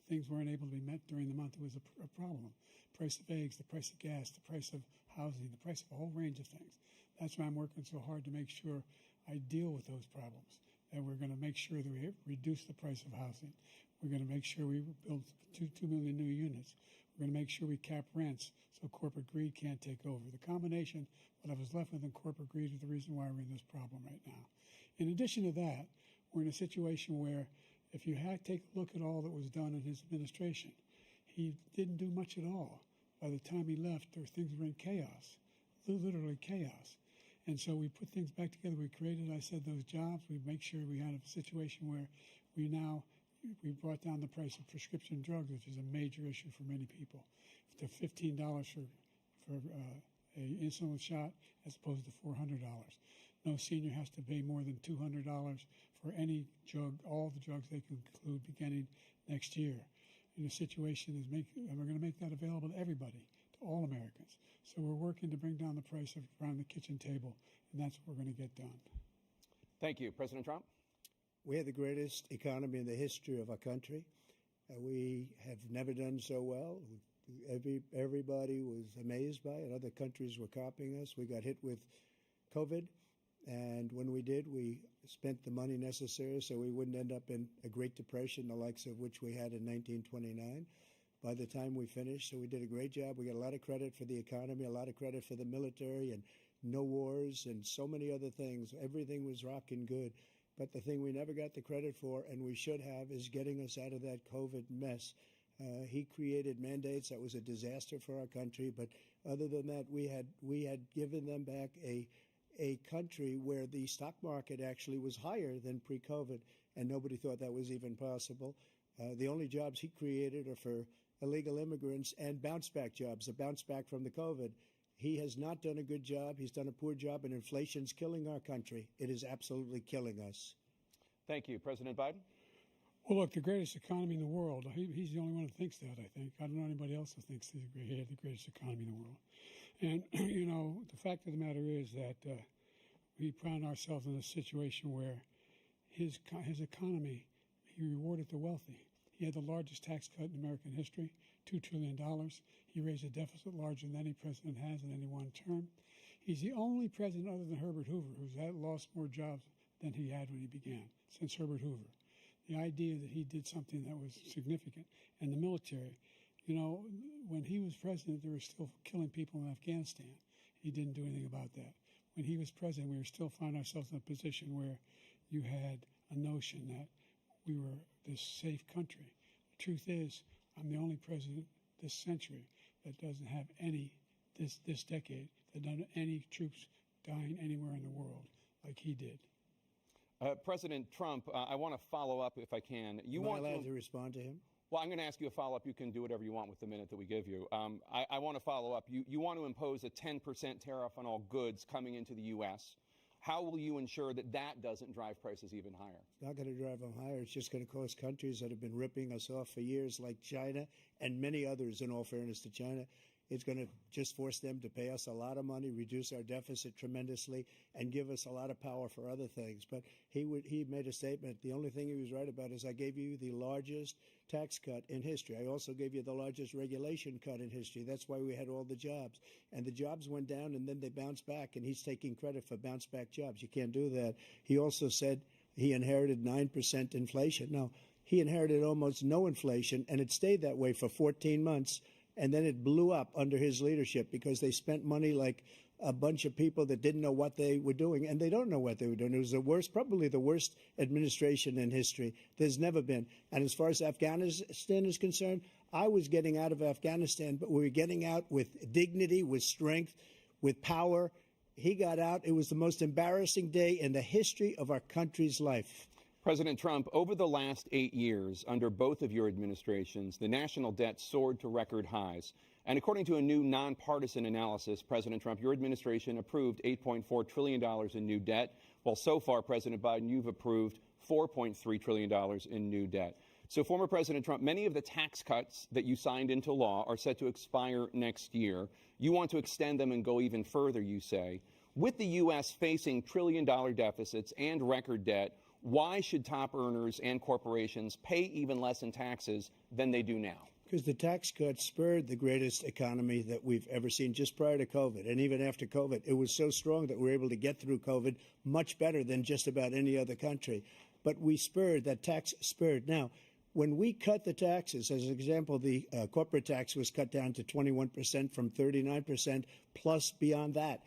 things weren't able to be met during the month, it was a problem. Price of eggs, the price of gas, the price of housing, the price of a whole range of things. That's why I'm working so hard to make sure I deal with those problems. And we're going to make sure that we reduce the price of housing. We're going to make sure we build 2 million new units. We're going to make sure we cap rents so corporate greed can't take over. The combination, what I was left with in corporate greed, is the reason why we're in this problem right now. In addition to that, we're in a situation where if you take a look at all that was done in his administration, he didn't do much at all. By the time he left, things were in chaos, literally chaos. And so we put things back together. We created, I said, those jobs. We make sure we had a situation where we brought down the price of prescription drugs, which is a major issue for many people, to $15 for a insulin shot as opposed to $400. No senior has to pay more than $200 for any drug, all the drugs they can include beginning next year. And the situation is and we're going to make that available to everybody, to all Americans. So we're working to bring down the price around the kitchen table, and that's what we're going to get done. Thank you. President Trump? We have the greatest economy in the history of our country. We have never done so well. Everybody was amazed by it. Other countries were copying us. We got hit with COVID, and when we did, we spent the money necessary so we wouldn't end up in a Great Depression, the likes of which we had in 1929. By the time we finished, so we did a great job. We got a lot of credit for the economy, a lot of credit for the military, and no wars, and so many other things. Everything was rocking good. But the thing we never got the credit for, and we should have, is getting us out of that COVID mess. He created mandates that was a disaster for our country. But other than that, we had given them back a country where the stock market actually was higher than pre-COVID, and nobody thought that was even possible. The only jobs he created are for illegal immigrants and bounce-back jobs, a bounce back from the COVID. He has not done a good job. He's done a poor job, and inflation's killing our country. It is absolutely killing us. Thank you. President Biden? Well, look, the greatest economy in the world, he's the only one who thinks that, I think. I don't know anybody else who thinks he had the greatest economy in the world. And, the fact of the matter is that we found ourselves in a situation where his economy, he rewarded the wealthy. He had the largest tax cut in American history, $2 trillion. He raised a deficit larger than any president has in any one term. He's the only president other than Herbert Hoover who's lost more jobs than he had when he began, since Herbert Hoover. The idea that he did something that was significant. And the military, when he was president, they were still killing people in Afghanistan. He didn't do anything about that. When he was president, we were still finding ourselves in a position where you had a notion that we were this safe country. The truth is, I'm the only president this century that doesn't have this decade, that doesn't have any troops dying anywhere in the world like he did. President Trump, I want to follow up if I can. Am I allowed to respond to him? Well, I'm going to ask you a follow-up. You can do whatever you want with the minute that we give you. I want to follow up. You want to impose a 10% tariff on all goods coming into the U.S. How will you ensure that that doesn't drive prices even higher? It's not going to drive them higher. It's just going to cost countries that have been ripping us off for years, like China and many others, in all fairness to China. It's going to just force them to pay us a lot of money, reduce our deficit tremendously, and give us a lot of power for other things. But he made a statement. The only thing he was right about is I gave you the largest tax cut in history. I also gave you the largest regulation cut in history. That's why we had all the jobs. And the jobs went down, and then they bounced back, and he's taking credit for bounce-back jobs. You can't do that. He also said he inherited 9% inflation. No, he inherited almost no inflation, and it stayed that way for 14 months. And then it blew up under his leadership because they spent money like a bunch of people that didn't know what they were doing, and they don't know what they were doing. It was probably the worst administration in history. There's never been. And as far as Afghanistan is concerned, I was getting out of Afghanistan, but we were getting out with dignity, with strength, with power. He got out. It was the most embarrassing day in the history of our country's life. President Trump, over the last 8 years, under both of your administrations, the national debt soared to record highs. And according to a new nonpartisan analysis, President Trump, your administration approved $8.4 trillion in new debt, while so far, President Biden, you've approved $4.3 trillion in new debt. So, former President Trump, many of the tax cuts that you signed into law are set to expire next year. You want to extend them and go even further, you say. With the U.S. facing trillion-dollar deficits and record debt, Why should top earners and corporations pay even less in taxes than they do now? Because the tax cut spurred the greatest economy that we've ever seen just prior to COVID. And even after COVID, it was so strong that we were able to get through COVID much better than just about any other country. But we spurred, that tax spurred. Now, when we cut the taxes, as an example, the corporate tax was cut down to 21% from 39%, plus beyond that.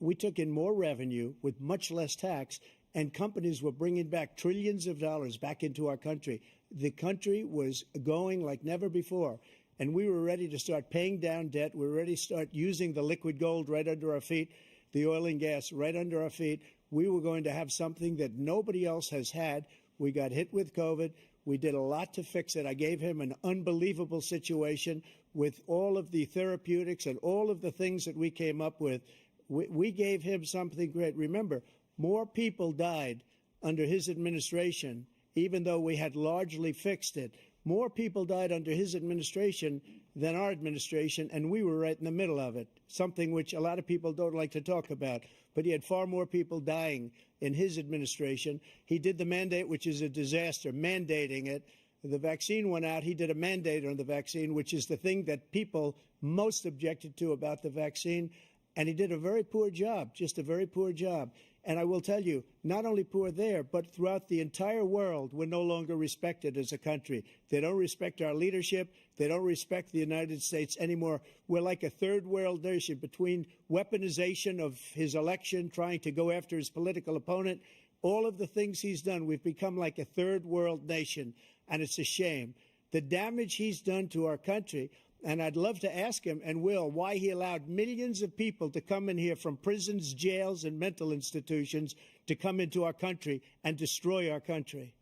We took in more revenue with much less tax, and companies were bringing back trillions of dollars back into our country. The country was going like never before, and we were ready to start paying down debt. We were ready to start using the liquid gold right under our feet, the oil and gas right under our feet. We were going to have something that nobody else has had. We got hit with COVID. We did a lot to fix it. I gave him an unbelievable situation with all of the therapeutics and all of the things that we came up with. We gave him something great. Remember, more people died under his administration, even though we had largely fixed it. More people died under his administration than our administration, and we were right in the middle of it, something which a lot of people don't like to talk about. But he had far more people dying in his administration. He did the mandate, which is a disaster, mandating it. The vaccine went out. He did a mandate on the vaccine, which is the thing that people most objected to about the vaccine. And he did a very poor job, just a very poor job. And I will tell you, not only poor there, but throughout the entire world, we're no longer respected as a country. They don't respect our leadership. They don't respect the United States anymore. We're like a third world nation between weaponization of his election, trying to go after his political opponent, all of the things he's done. We've become like a third world nation, and it's a shame. The damage he's done to our country. And I'd love to ask him, and will, why he allowed millions of people to come in here from prisons, jails, and mental institutions to come into our country and destroy our country.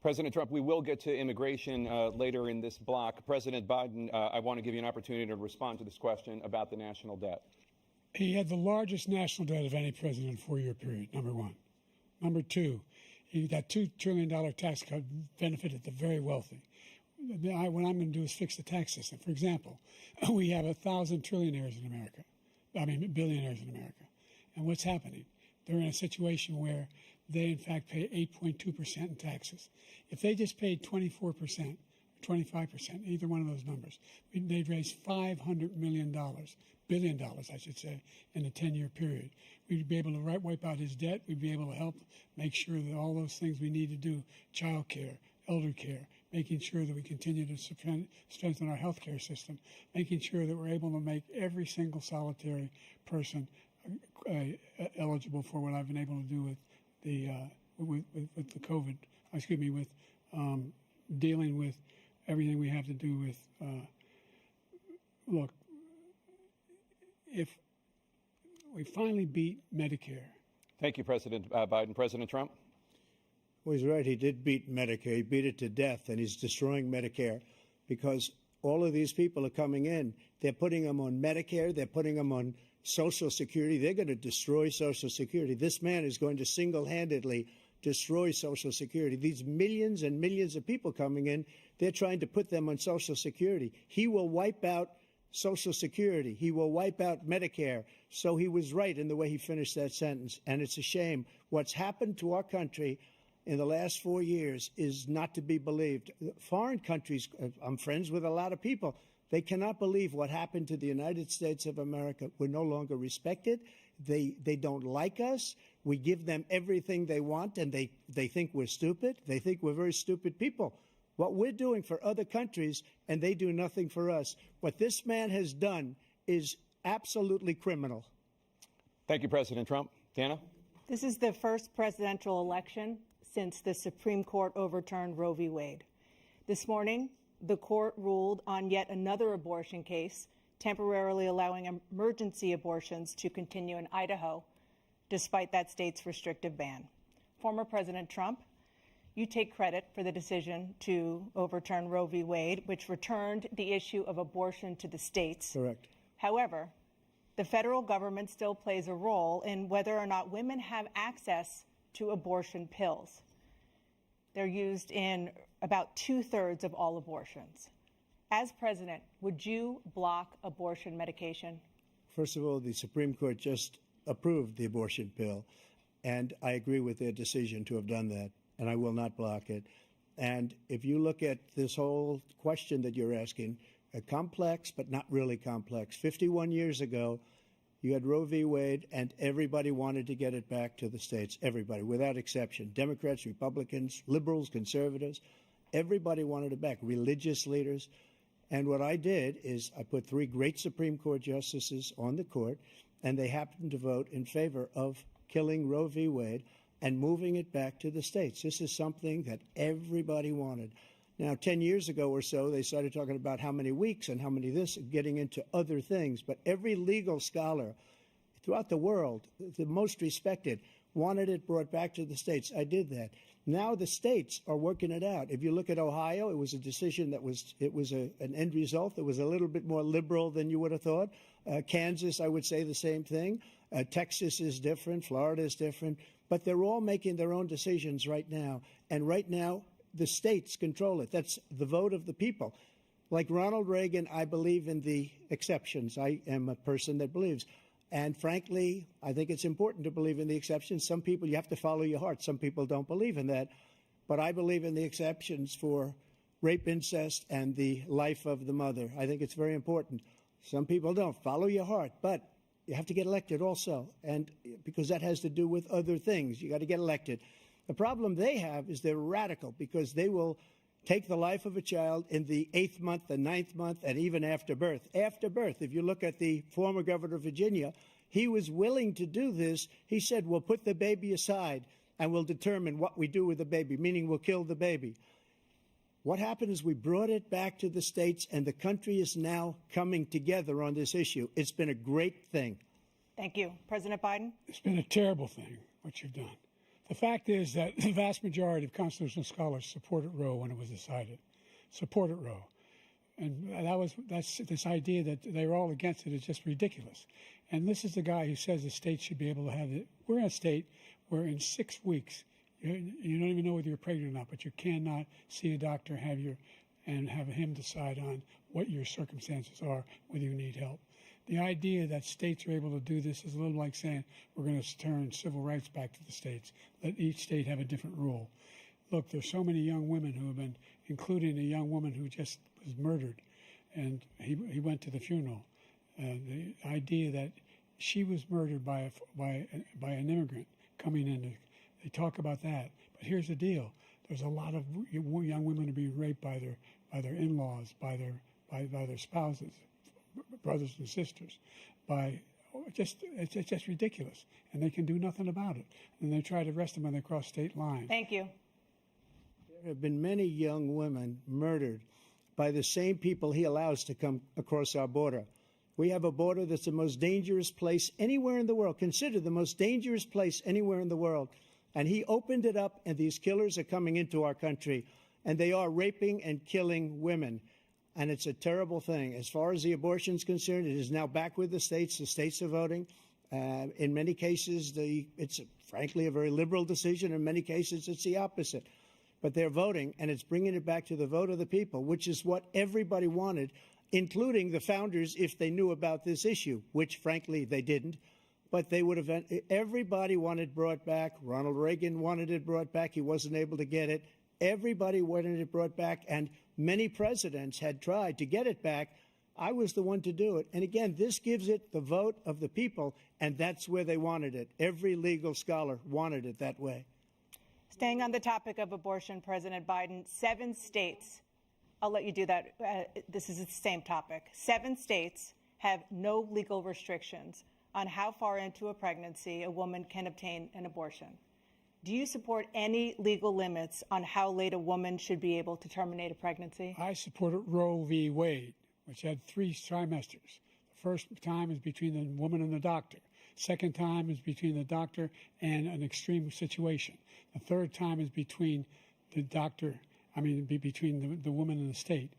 President Trump, we will get to immigration later in this block. President Biden, I want to give you an opportunity to respond to this question about the national debt. He had the largest national debt of any president in a four-year period, number one. Number two, that $2 trillion tax cut benefited the very wealthy. What I'm going to do is fix the tax system. For example, we have 1,000 trillionaires in America. Billionaires in America. And what's happening? They're in a situation where they, in fact, pay 8.2% in taxes. If they just paid 24%, 25%, either one of those numbers, they'd raise $500 million, billion dollars, I should say, in a 10-year period. We'd be able to wipe out his debt. We'd be able to help make sure that all those things we need to do, child care, elder care, making sure that we continue to strengthen our health care system, making sure that we're able to make every single solitary person eligible for what I've been able to do with the COVID, with dealing with everything we have to do with, look, if we finally beat Medicare. Thank you, President Biden. President Trump? Well, he's right. He did beat Medicare. He beat it to death, and he's destroying Medicare because all of these people are coming in. They're putting them on Medicare. They're putting them on Social Security. They're going to destroy Social Security. This man is going to single-handedly destroy Social Security. These millions and millions of people coming in, they're trying to put them on Social Security. He will wipe out Social Security. He will wipe out Medicare. So he was right in the way he finished that sentence, and it's a shame. What's happened to our country in the last 4 years is not to be believed. Foreign countries, I'm friends with a lot of people, they cannot believe what happened to the United States of America. We're no longer respected. They don't like us. We give them everything they want, and they think we're stupid. They think we're very stupid people. What we're doing for other countries, and they do nothing for us. What this man has done is absolutely criminal. Thank you, President Trump. Dana? This is the first presidential election since the Supreme Court overturned Roe v. Wade. This morning, the court ruled on yet another abortion case, temporarily allowing emergency abortions to continue in Idaho, despite that state's restrictive ban. Former President Trump, you take credit for the decision to overturn Roe v. Wade, which returned the issue of abortion to the states. Correct. However, the federal government still plays a role in whether or not women have access to abortion pills. They're used in about 2/3 of all abortions. As president, would you block abortion medication? First of all, the Supreme Court just approved the abortion pill, and I agree with their decision to have done that. and I will not block it. And if you look at this whole question that you're asking, complex but not really complex. 51 years ago, you had Roe v. Wade, and everybody wanted to get it back to the states. Everybody, without exception. Democrats, Republicans, liberals, conservatives. Everybody wanted it back. Religious leaders. And what I did is I put 3 great Supreme Court justices on the court, and they happened to vote in favor of killing Roe v. Wade and moving it back to the states. This is something that everybody wanted. Now, 10 years ago or so, they started talking about how many weeks and how many this, getting into other things. But every legal scholar throughout the world, the most respected, wanted it brought back to the states. I did that. Now the states are working it out. If you look at Ohio, it was a decision that was an end result that was a little bit more liberal than you would have thought. Kansas, I would say the same thing. Texas is different. Florida is different. But they're all making their own decisions right now. And right now, the states control it. That's the vote of the people. Like Ronald Reagan, I believe in the exceptions. I am a person that believes. And frankly, I think it's important to believe in the exceptions. Some people, you have to follow your heart. Some people don't believe in that. But I believe in the exceptions for rape, incest, and the life of the mother. I think it's very important. Some people don't. Follow your heart. But you have to get elected also. And because that has to do with other things. You got to get elected. The problem they have is they're radical because they will take the life of a child in the 8th month, the 9th month, and even after birth. After birth, if you look at the former governor of Virginia, he was willing to do this. He said, we'll put the baby aside and we'll determine what we do with the baby, meaning we'll kill the baby. What happened is we brought it back to the states, and the country is now coming together on this issue. It's been a great thing. Thank you. President Biden? It's been a terrible thing, what you've done. The fact is that the vast majority of constitutional scholars supported Roe when it was decided, supported Roe. And that's this idea that they were all against it is just ridiculous. And this is the guy who says the state should be able to have it. We're in a state where in 6 weeks, you don't even know whether you're pregnant or not, but you cannot see a doctor and have him decide on what your circumstances are, whether you need help. The idea that states are able to do this is a little like saying we're going to turn civil rights back to the states. Let each state have a different rule. Look, there's so many young women who have been, including a young woman who just was murdered, and he went to the funeral. The idea that she was murdered by an immigrant coming in, they talk about that. But here's the deal: there's a lot of young women who are being raped by their in-laws, by their spouses, brothers and sisters, it's just ridiculous, and they can do nothing about it. And they try to arrest them when they cross state lines. Thank you. There have been many young women murdered by the same people he allows to come across our border. We have a border that's the most dangerous place anywhere in the world, considered the most dangerous place anywhere in the world. And he opened it up, and these killers are coming into our country, and they are raping and killing women. And it's a terrible thing. As far as the abortion is concerned, it is now back with the states. The states are voting. In many cases, it's frankly a very liberal decision. In many cases, it's the opposite. But they're voting, and it's bringing it back to the vote of the people, which is what everybody wanted, including the founders, if they knew about this issue, which, frankly, they didn't. But they would have. Everybody wanted brought back. Ronald Reagan wanted it brought back. He wasn't able to get it. Everybody wanted it brought back, and many presidents had tried to get it back. I was the one to do it. And again, this gives it the vote of the people, and that's where they wanted it. Every legal scholar wanted it that way. Staying on the topic of abortion, President Biden, 7 states, I'll let you do that. This is the same topic. 7 states have no legal restrictions on how far into a pregnancy a woman can obtain an abortion. Do you support any legal limits on how late a woman should be able to terminate a pregnancy? I supported Roe v. Wade, which had 3 trimesters. The first time is between the woman and the doctor. Second time is between the doctor and an extreme situation. The third time is between the doctor, between the woman and the state.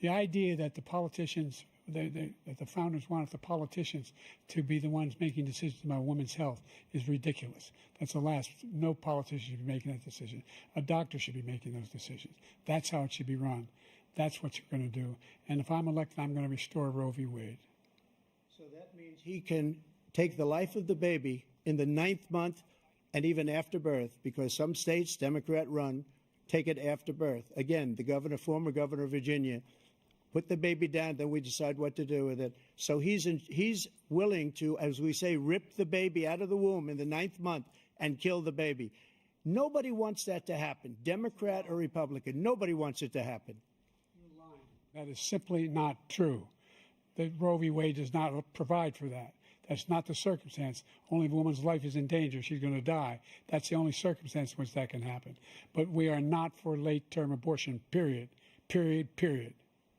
The idea that the politicians, that the founders wanted the politicians to be the ones making decisions about women's health is ridiculous. That's the last. No politician should be making that decision. A doctor should be making those decisions. That's how it should be run. That's what you're going to do. And if I'm elected, I'm going to restore Roe v. Wade. So that means he can take the life of the baby in the 9th month and even after birth, because some states, Democrat run, take it after birth. Again, the former governor of Virginia, put the baby down, then we decide what to do with it. So he's willing to, as we say, rip the baby out of the womb in the 9th month and kill the baby. Nobody wants that to happen, Democrat or Republican. Nobody wants it to happen. That is simply not true. The Roe v. Wade does not provide for that. That's not the circumstance. Only if a woman's life is in danger, she's going to die. That's the only circumstance in which that can happen. But we are not for late-term abortion, period. Period, period.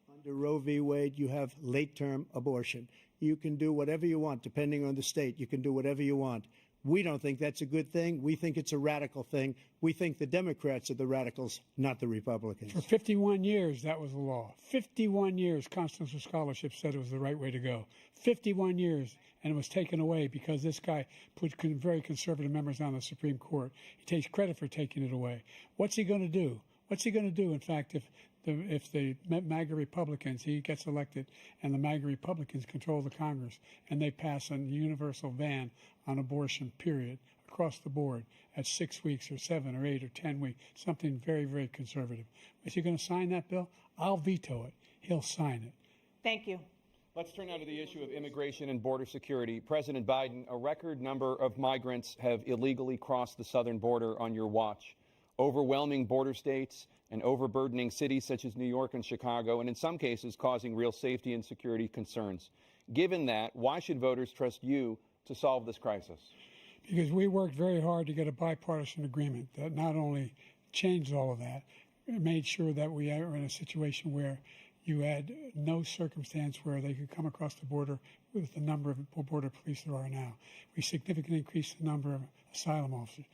Under Roe v. Wade, you have late-term abortion. You can do whatever you want, depending on the state. You can do whatever you want. We don't think that's a good thing. We think it's a radical thing. We think the Democrats are the radicals, not the Republicans. For 51 years, that was the law. 51 years, constitutional scholarship said it was the right way to go. 51 years, and it was taken away because this guy put very conservative members on the Supreme Court. He takes credit for taking it away. What's he going to do? What's he going to do, in fact, if the MAGA Republicans, he gets elected, and the MAGA Republicans control the Congress, and they pass a universal ban on abortion, period, across the board at 6 weeks or 7 or 8 or 10 weeks, something very, very conservative. Is he going to sign that bill? I'll veto it. He'll sign it. Thank you. Let's turn now to the issue of immigration and border security. President Biden, a record number of migrants have illegally crossed the southern border on your watch. Overwhelming border states and overburdening cities such as New York and Chicago, and in some cases causing real safety and security concerns. Given that, why should voters trust you to solve this crisis? Because we worked very hard to get a bipartisan agreement that not only changed all of that, it made sure that we are in a situation where you had no circumstance where they could come across the border with the number of border police there are now. We significantly increased the number of asylum officers.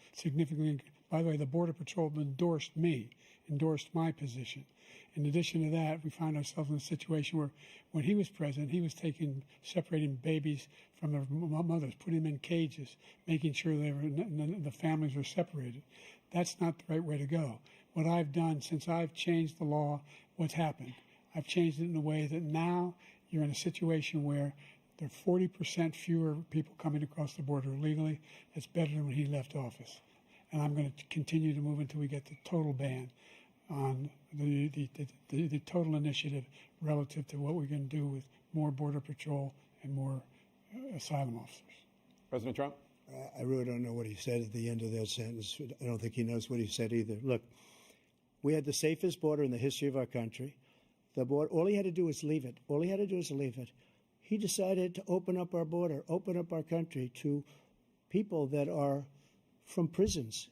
By the way, the Border Patrol endorsed my position. In addition to that, we found ourselves in a situation where when he was president, he was separating babies from their mothers, putting them in cages, making sure the families were separated. That's not the right way to go. What I've done since I've changed the law, what's happened? I've changed it in a way that now you're in a situation where there are 40% fewer people coming across the border illegally. That's better than when he left office. And I'm going to continue to move until we get the total ban on the total initiative relative to what we're going to do with more Border Patrol and more asylum officers. President Trump? I really don't know what he said at the end of that sentence. I don't think he knows what he said either. Look, we had the safest border in the history of our country. The border, all he had to do was leave it. All he had to do was leave it. He decided to open up our border, open up our country to people that are from prisons,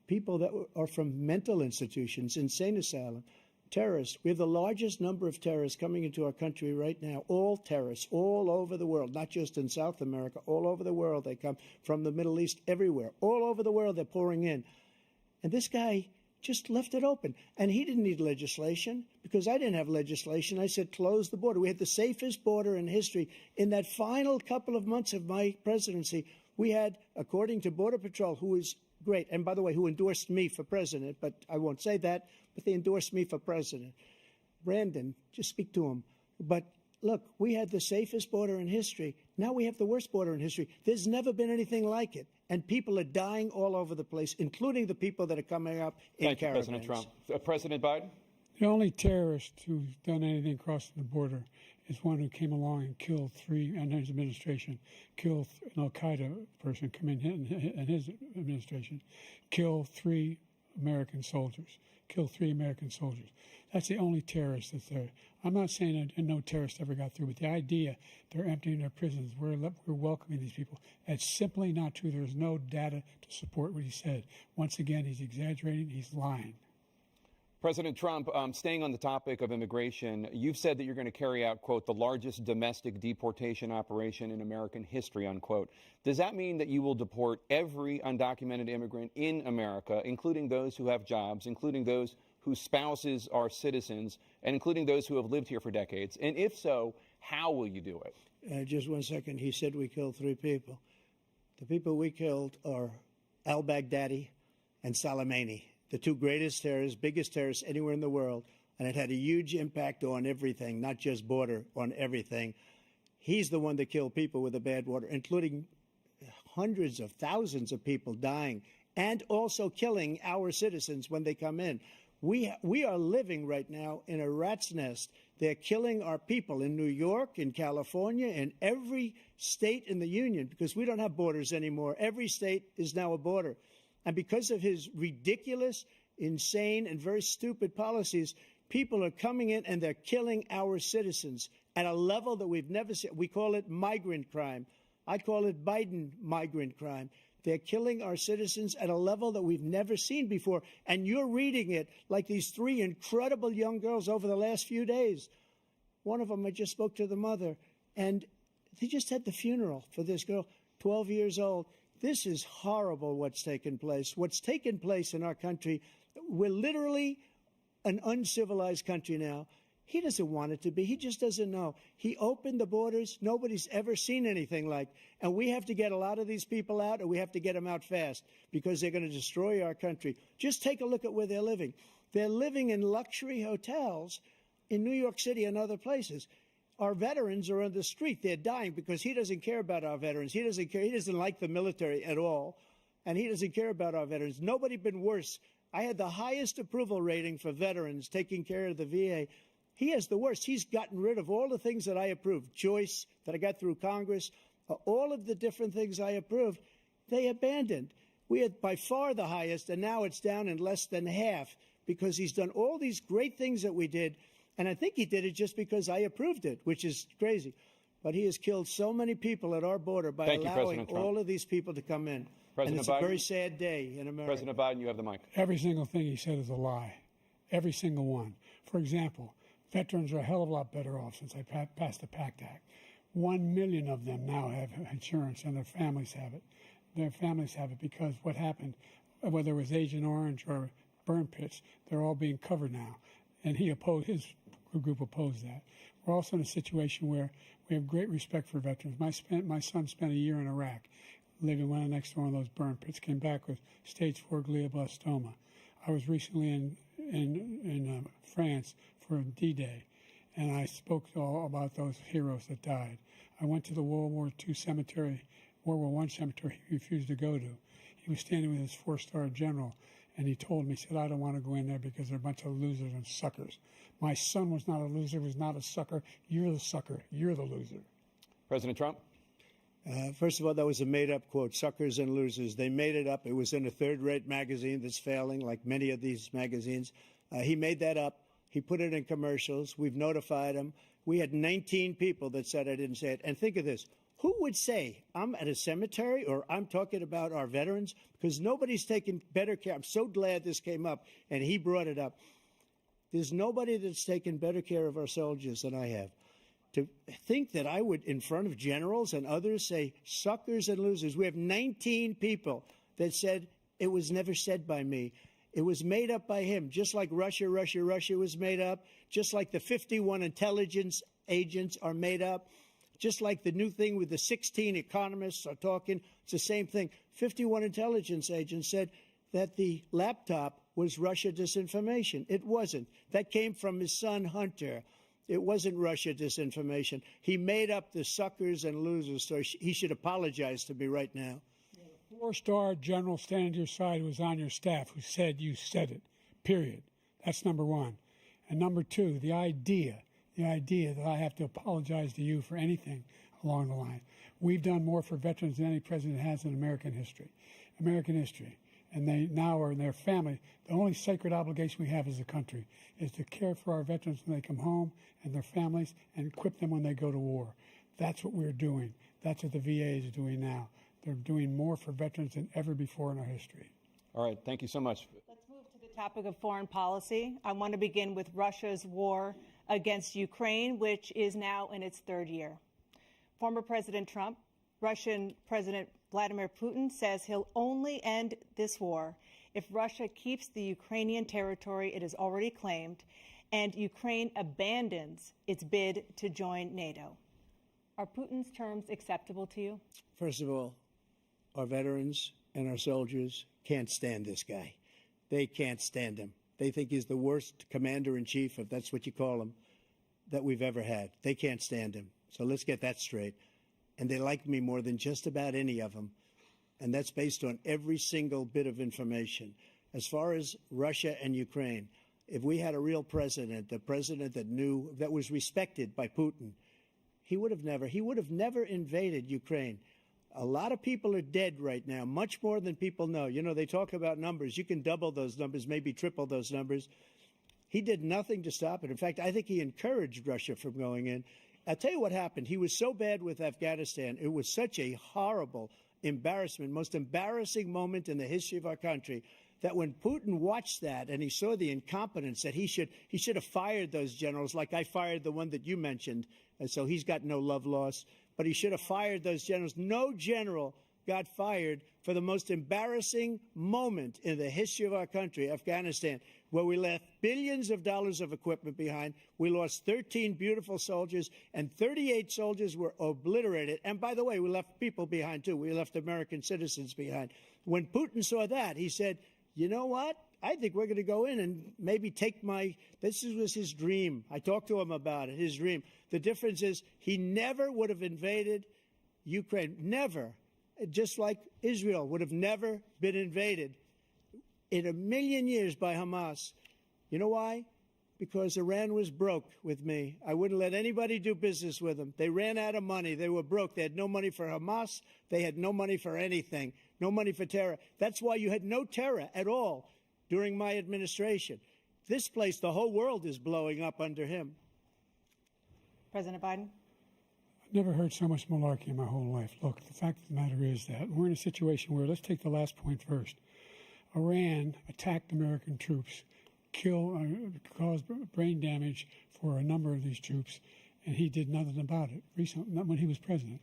people that are from mental institutions, insane asylum, terrorists. We have the largest number of terrorists coming into our country right now, all terrorists, all over the world, not just in South America, all over the world. They come from the Middle East, everywhere. All over the world they're pouring in. And this guy just left it open. And he didn't need legislation because I didn't have legislation. I said, close the border. We had the safest border in history. In that final couple of months of my presidency, we had, according to Border Patrol, who is great, and by the way, who endorsed me for president, but I won't say that, but they endorsed me for president. Brandon, just speak to him. But look, we had the safest border in history. Now we have the worst border in history. There's never been anything like it. And people are dying all over the place, including the people that are coming up in caravans. Thank you, President Trump. President Biden? The only terrorist who's done anything crossing the border is one who came along and killed three, and his administration, killed an al-Qaeda person come in his administration, killed 3 American soldiers, That's the only terrorist that's there. I'm not saying that no terrorist ever got through, but the idea they're emptying their prisons, we're welcoming these people, that's simply not true. There's no data to support what he said. Once again, he's exaggerating, he's lying. President Trump, staying on the topic of immigration, you've said that you're going to carry out, quote, the largest domestic deportation operation in American history, unquote. Does that mean that you will deport every undocumented immigrant in America, including those who have jobs, including those whose spouses are citizens, and including those who have lived here for decades? And if so, how will you do it? Just 1 second. He said we killed 3 people. The people we killed are al-Baghdadi and Soleimani, the 2 greatest terrorists, biggest terrorists anywhere in the world, and it had a huge impact on everything, not just border, on everything. He's the one that killed people with the bad water, including hundreds of thousands of people dying and also killing our citizens when they come in. We are living right now in a rat's nest. They're killing our people in New York, in California, in every state in the union, because we don't have borders anymore. Every state is now a border. And because of his ridiculous, insane, and very stupid policies, people are coming in and they're killing our citizens at a level that we've never seen. We call it migrant crime. I call it Biden migrant crime. They're killing our citizens at a level that we've never seen before. And you're reading it like these three incredible young girls over the last few days. One of them, I just spoke to the mother, and they just had the funeral for this girl, 12 years old. This is horrible what's taken place. What's taken place in our country, we're literally an uncivilized country now. He doesn't want it to be. He just doesn't know. He opened the borders. Nobody's ever seen anything like. And we have to get a lot of these people out, and we have to get them out fast because they're going to destroy our country. Just take a look at where they're living. They're living in luxury hotels in New York City and other places. Our veterans are on the street. They're dying because he doesn't care about our veterans. He doesn't care. He doesn't like the military at all, and he doesn't care about our veterans. Nobody been worse. I had the highest approval rating for veterans taking care of the VA. He has the worst. He's gotten rid of all the things that I approved, choice that I got through Congress, all of the different things I approved, they abandoned. We had by far the highest, and now it's down in less than half because he's done all these great things that we did, and I think he did it just because I approved it, which is crazy. But he has killed so many people at our border by allowing all of these people to come in. And it's a very sad day in America. President Biden, you have the mic. Every single thing he said is a lie. Every single one. For example, veterans are a hell of a lot better off since I passed the PACT Act. 1 million of them now have insurance, and their families have it. Their families have it because what happened, whether it was Agent Orange or burn pits, they're all being covered now. And his group opposed that. We're also in a situation where we have great respect for veterans. My son spent a year in Iraq, living right next to one of those burn pits, came back with stage 4 glioblastoma. I was recently in France for D-Day, and I spoke all about those heroes that died. I went to the World War I cemetery he refused to go to. He was standing with his 4-star general, and he told me, he said, I don't want to go in there because they're a bunch of losers and suckers. My son was not a loser, was not a sucker. You're the sucker. You're the loser. President Trump? First of all, that was a made-up quote, suckers and losers. They made it up. It was in a third-rate magazine that's failing, like many of these magazines. He made that up. He put it in commercials. We've notified him. We had 19 people that said I didn't say it. And think of this. Who would say I'm at a cemetery or I'm talking about our veterans? Because nobody's taken better care. I'm so glad this came up, and he brought it up. There's nobody that's taken better care of our soldiers than I have. To think that I would, in front of generals and others, say suckers and losers. We have 19 people that said it was never said by me. It was made up by him, just like Russia was made up, just like the 51 intelligence agents are made up, just like the new thing with the 16 economists are talking. It's the same thing. 51 intelligence agents said that the laptop was Russia disinformation. It wasn't. That came from his son, Hunter. It wasn't Russia disinformation. He made up the suckers and losers, so he should apologize to me right now. 4-star general standing to your side who was on your staff who said you said it, period. That's number one. And number two, the idea that I have to apologize to you for anything along the line. We've done more for veterans than any president has in American history. And they now are in their family. The only sacred obligation we have as a country is to care for our veterans when they come home and their families and equip them when they go to war. That's what we're doing. That's what the VA is doing now. They're doing more for veterans than ever before in our history. All right. Thank you so much. Let's move to the topic of foreign policy. I want to begin with Russia's war against Ukraine, which is now in its 3rd year. Former President Trump, Russian President Vladimir Putin says he'll only end this war if Russia keeps the Ukrainian territory it has already claimed and Ukraine abandons its bid to join NATO. Are Putin's terms acceptable to you? First of all, our veterans and our soldiers can't stand this guy. They can't stand him. They think he's the worst commander-in-chief, if that's what you call him, that we've ever had. They can't stand him. So let's get that straight. And they like me more than just about any of them. and that's based on every single bit of information. As far as Russia and Ukraine, if we had a real president, the president that knew, that was respected by Putin, he would have never invaded Ukraine. A lot of people are dead right now, much more than people know. You know, they talk about numbers. You can double those numbers, maybe triple those numbers. He did nothing to stop it. In fact, I think he encouraged Russia from going in. I'll tell you what happened. He was so bad with Afghanistan. It was such a horrible embarrassment, most embarrassing moment in the history of our country, that when Putin watched that and he saw the incompetence, that he should have fired those generals, like I fired the one that you mentioned, and so he's got no love lost. But he should have fired those generals. No general got fired for the most embarrassing moment in the history of our country, Afghanistan, where we left billions of dollars of equipment behind. We lost 13 beautiful soldiers, and 38 soldiers were obliterated. And by the way, we left people behind, too. We left American citizens behind. When Putin saw that, he said, you know what? I think we're going to go in and maybe take this was his dream. I talked to him about it, his dream. The difference is he never would have invaded Ukraine, never. Just like Israel would have never been invaded in a million years by Hamas. You know why? Because Iran was broke with me. I wouldn't let anybody do business with them. They ran out of money. They were broke. They had no money for Hamas. They had no money for anything, no money for terror. That's why you had no terror at all during my administration. This place, the whole world is blowing up under him. President Biden? I've never heard so much malarkey in my whole life. Look, the fact of the matter is that we're in a situation where, let's take the last point first. Iran attacked American troops, caused brain damage for a number of these troops, and he did nothing about it. Recently, not when he was president.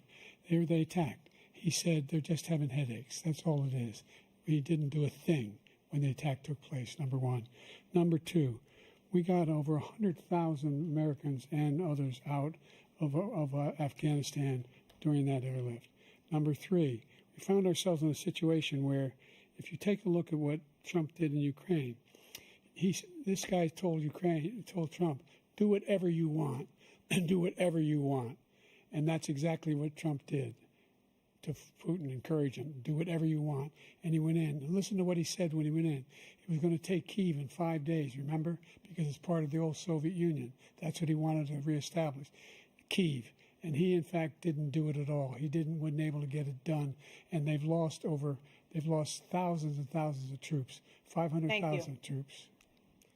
They attacked. He said they're just having headaches. That's all it is. He didn't do a thing when the attack took place, number one. Number two, we got over 100,000 Americans and others out of Afghanistan during that airlift. Number three, we found ourselves in a situation where, if you take a look at what Trump did in Ukraine, this guy told Trump, do whatever you want, and do whatever you want. And that's exactly what Trump did to Putin, encourage him, do whatever you want. And he went in. And listen to what he said when he went in. He was going to take Kyiv in 5 days, remember? Because it's part of the old Soviet Union. That's what he wanted to reestablish, Kyiv. And he, in fact, didn't do it at all. He wasn't able to get it done. And they've lost thousands and thousands of troops, 500,000 troops.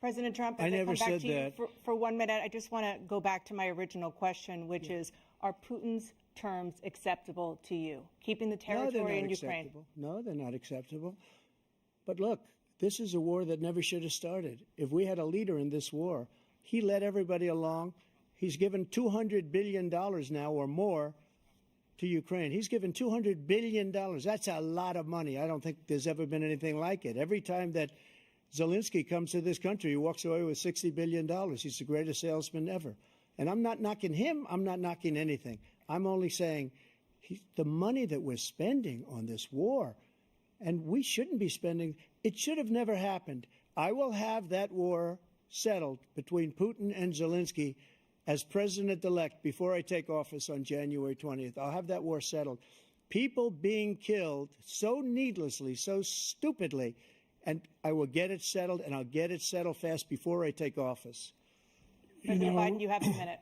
President Trump, I never come back said to you that. for 1 minute, I just want to go back to my original question, which is, are Putin's terms acceptable to you? Keeping the territory in Ukraine? No, they're not acceptable. But look, this is a war that never should have started. If we had a leader in this war, he led everybody along. He's given $200 billion now or more to Ukraine. He's given $200 billion. That's a lot of money. I don't think there's ever been anything like it. Every time that Zelensky comes to this country, he walks away with $60 billion. He's the greatest salesman ever. And I'm not knocking him. I'm not knocking anything. I'm only saying the money that we're spending on this war, and we shouldn't be spending, it should have never happened. I will have that war settled between Putin and Zelensky as president-elect before I take office on January 20th. I'll have that war settled. People being killed so needlessly, so stupidly, and I will get it settled, and I'll get it settled fast before I take office. President Biden, you have a minute.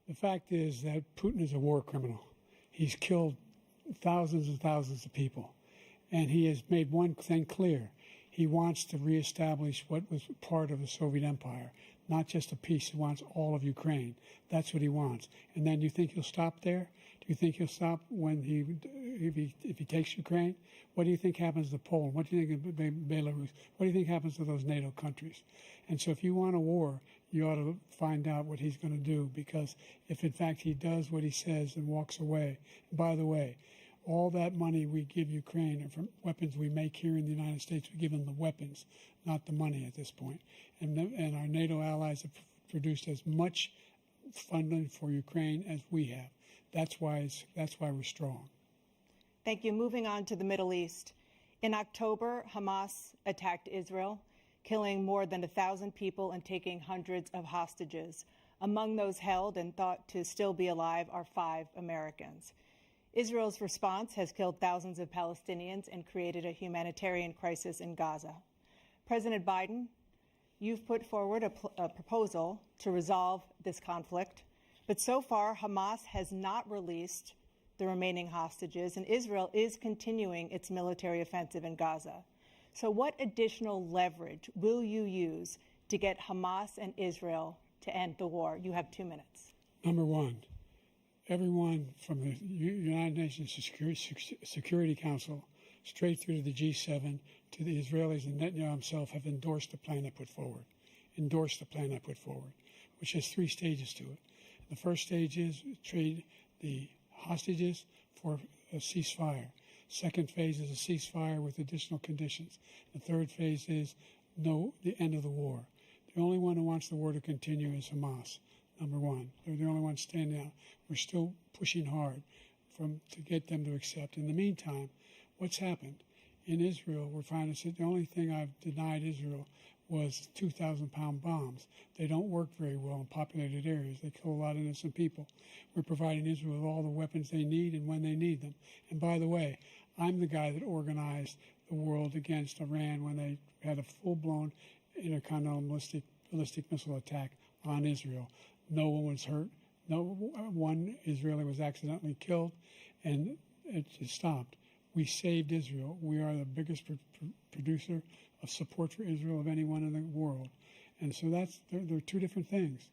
The fact is that Putin is a war criminal. He's killed thousands and thousands of people. And he has made one thing clear. He wants to reestablish what was part of the Soviet Empire, not just a piece. He wants all of Ukraine. That's what he wants. And then you think he'll stop there? Do you think he'll stop when if he takes Ukraine? What do you think happens to Poland? What do you think of Belarus? What do you think happens to those NATO countries? And so if you want a war, you ought to find out what he's going to do, because if, in fact, he does what he says and walks away, and by the way, all that money we give Ukraine are from weapons we make here in the United States. We give them the weapons, not the money at this point. And our NATO allies have produced as much funding for Ukraine as we have. That's why we're strong. Thank you. Moving on to the Middle East. In October, Hamas attacked Israel, killing more than 1,000 people and taking hundreds of hostages. Among those held and thought to still be alive are 5 Americans. Israel's response has killed thousands of Palestinians and created a humanitarian crisis in Gaza. President Biden, you've put forward a proposal to resolve this conflict, but so far Hamas has not released the remaining hostages, and Israel is continuing its military offensive in Gaza. So what additional leverage will you use to get Hamas and Israel to end the war? You have 2 minutes. Number one, everyone from the United Nations Security Council straight through to the G7 to the Israelis and Netanyahu himself have endorsed the plan I put forward, which has 3 stages to it. The first stage is trade the hostages for a ceasefire. Second phase is a ceasefire with additional conditions. The third phase is the end of the war. The only one who wants the war to continue is Hamas, number one. They're the only ones standing out. We're still pushing hard to get them to accept. In the meantime, what's happened? In Israel, we're finding that the only thing I've denied Israel was 2,000-pound bombs. They don't work very well in populated areas. They kill a lot of innocent people. We're providing Israel with all the weapons they need and when they need them. And by the way, I'm the guy that organized the world against Iran when they had a full-blown intercontinental ballistic missile attack on Israel. No one was hurt. One Israeli was accidentally killed, and it just stopped. We saved Israel. We are the biggest producer of support for Israel of anyone in the world. And so there are 2 different things.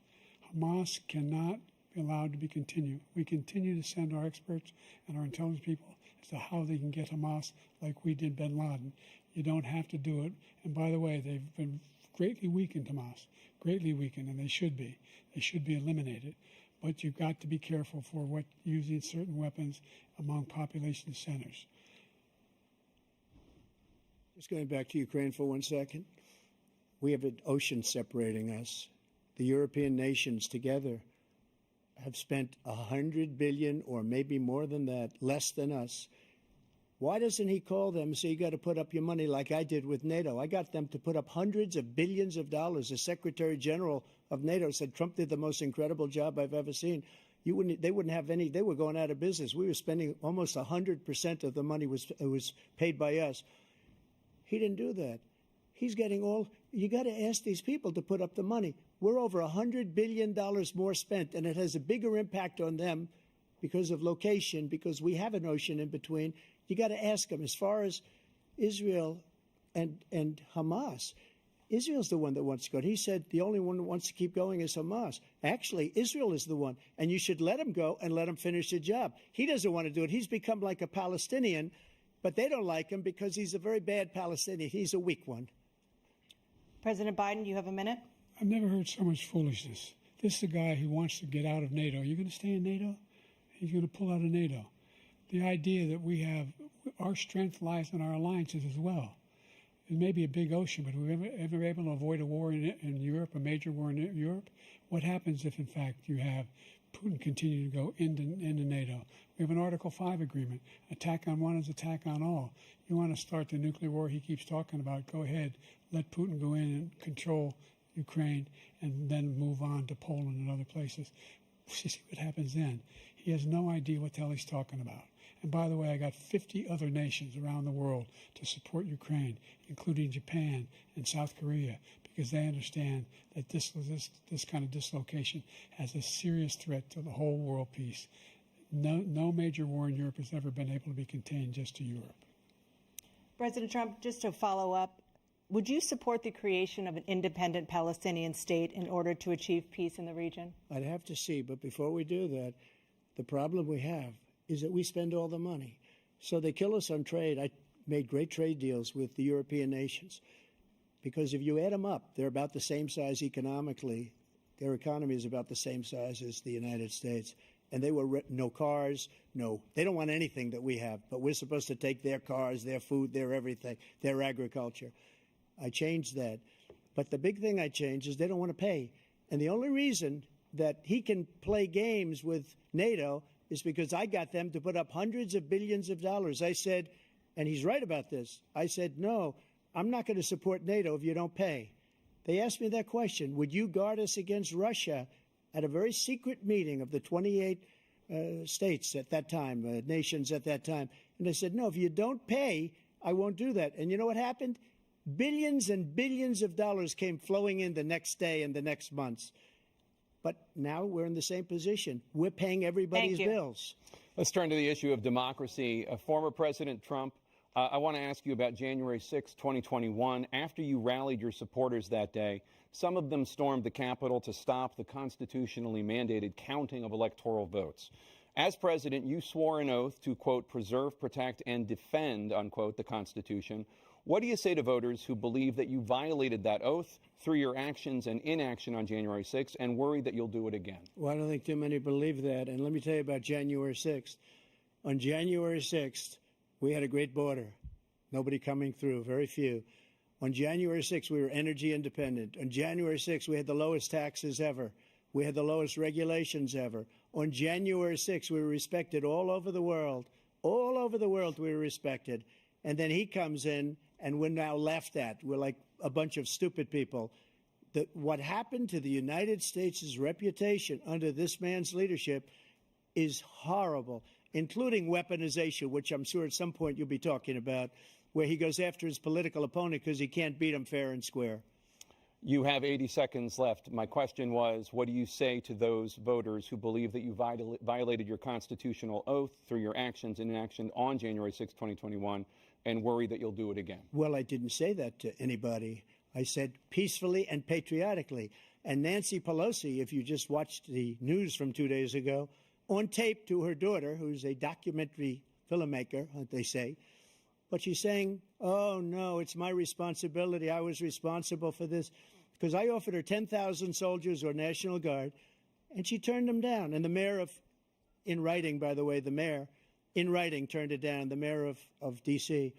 Hamas cannot be allowed to be continued. We continue to send our experts and our intelligence people as to how they can get Hamas like we did bin Laden. You don't have to do it. And by the way, they've been greatly weakened, Hamas, greatly weakened, and they should be. They should be eliminated. But you've got to be careful for using certain weapons among population centers. Just going back to Ukraine for 1 second. We have an ocean separating us. The European nations together have spent $100 billion, or maybe more than that, less than us. Why doesn't he call them and say, you got to put up your money like I did with NATO? I got them to put up hundreds of billions of dollars. The Secretary General of NATO said Trump did the most incredible job I've ever seen. They wouldn't have any. They were going out of business. We were spending almost 100% of the money was paid by us. He didn't do that. He's getting all. You got to ask these people to put up the money. We're over $100 billion more spent, and it has a bigger impact on them because of location, because we have an ocean in between. You got to ask them. As far as Israel and Hamas, Israel's the one that wants to go. He said the only one that wants to keep going is Hamas. Actually, Israel is the one, and you should let him go and let him finish the job. He doesn't want to do it. He's become like a Palestinian, but they don't like him because he's a very bad Palestinian. He's a weak one. President Biden, you have a minute. I've never heard so much foolishness. This is a guy who wants to get out of NATO. You're going to stay in NATO? He's going to pull out of NATO. The idea that we have our strength lies in our alliances as well. It may be a big ocean, but we're ever able to avoid a war in Europe, a major war in Europe? What happens if, in fact, you have Putin continue to go into NATO? We have an Article 5 agreement. Attack on one is attack on all. You want to start the nuclear war he keeps talking about, go ahead. Let Putin go in and control Ukraine and then move on to Poland and other places. See what happens then. He has no idea what the hell he's talking about. And by the way, I got 50 other nations around the world to support Ukraine, including Japan and South Korea, because they understand that this kind of dislocation has a serious threat to the whole world peace. No major war in Europe has ever been able to be contained just to Europe. President Trump, just to follow up, would you support the creation of an independent Palestinian state in order to achieve peace in the region? I'd have to see, but before we do that, the problem we have is that we spend all the money. So they kill us on trade. I made great trade deals with the European nations because if you add them up, they're about the same size economically. Their economy is about the same size as the United States. And they were no cars, they don't want anything that we have, but we're supposed to take their cars, their food, their everything, their agriculture. I changed that. But the big thing I changed is they don't want to pay. And the only reason that he can play games with NATO is because I got them to put up hundreds of billions of dollars. I said, and he's right about this, I said, no, I'm not going to support NATO if you don't pay. They asked me that question, would you guard us against Russia? At a very secret meeting of the 28 states at that time, nations at that time. And they said, no, if you don't pay, I won't do that. And you know what happened? Billions and billions of dollars came flowing in the next day and the next months. But now we're in the same position. We're paying everybody's bills. Let's turn to the issue of democracy. Former President Trump, I want to ask you about January 6, 2021. After you rallied your supporters that day, some of them stormed the Capitol to stop the constitutionally mandated counting of electoral votes. As president, you swore an oath to, quote, preserve, protect, and defend, unquote, the Constitution. What do you say to voters who believe that you violated that oath through your actions and inaction on January 6th and worry that you'll do it again? Well, I don't think too many believe that. And let me tell you about January 6th. On January 6th, we had a great border. Nobody coming through, very few. On January 6th, we were energy independent. On January 6th, we had the lowest taxes ever. We had the lowest regulations ever. On January 6th, we were respected all over the world. All over the world, we were respected. And then he comes in, and we're now laughed at. We're like a bunch of stupid people. What happened to the United States' reputation under this man's leadership is horrible, including weaponization, which I'm sure at some point you'll be talking about, where he goes after his political opponent because he can't beat him fair and square. You have 80 seconds left. My question was, what do you say to those voters who believe that you violated your constitutional oath through your actions and inaction on January 6, 2021, and worry that you'll do it again? Well, I didn't say that to anybody. I said peacefully and patriotically. And Nancy Pelosi, if you just watched the news from 2 days ago, on tape to her daughter, who's a documentary filmmaker, they say, but she's saying, oh, no, it's my responsibility. I was responsible for this. Because I offered her 10,000 soldiers or National Guard, and she turned them down. And the mayor in writing, by the way, the mayor, in writing, turned it down, the mayor of D.C.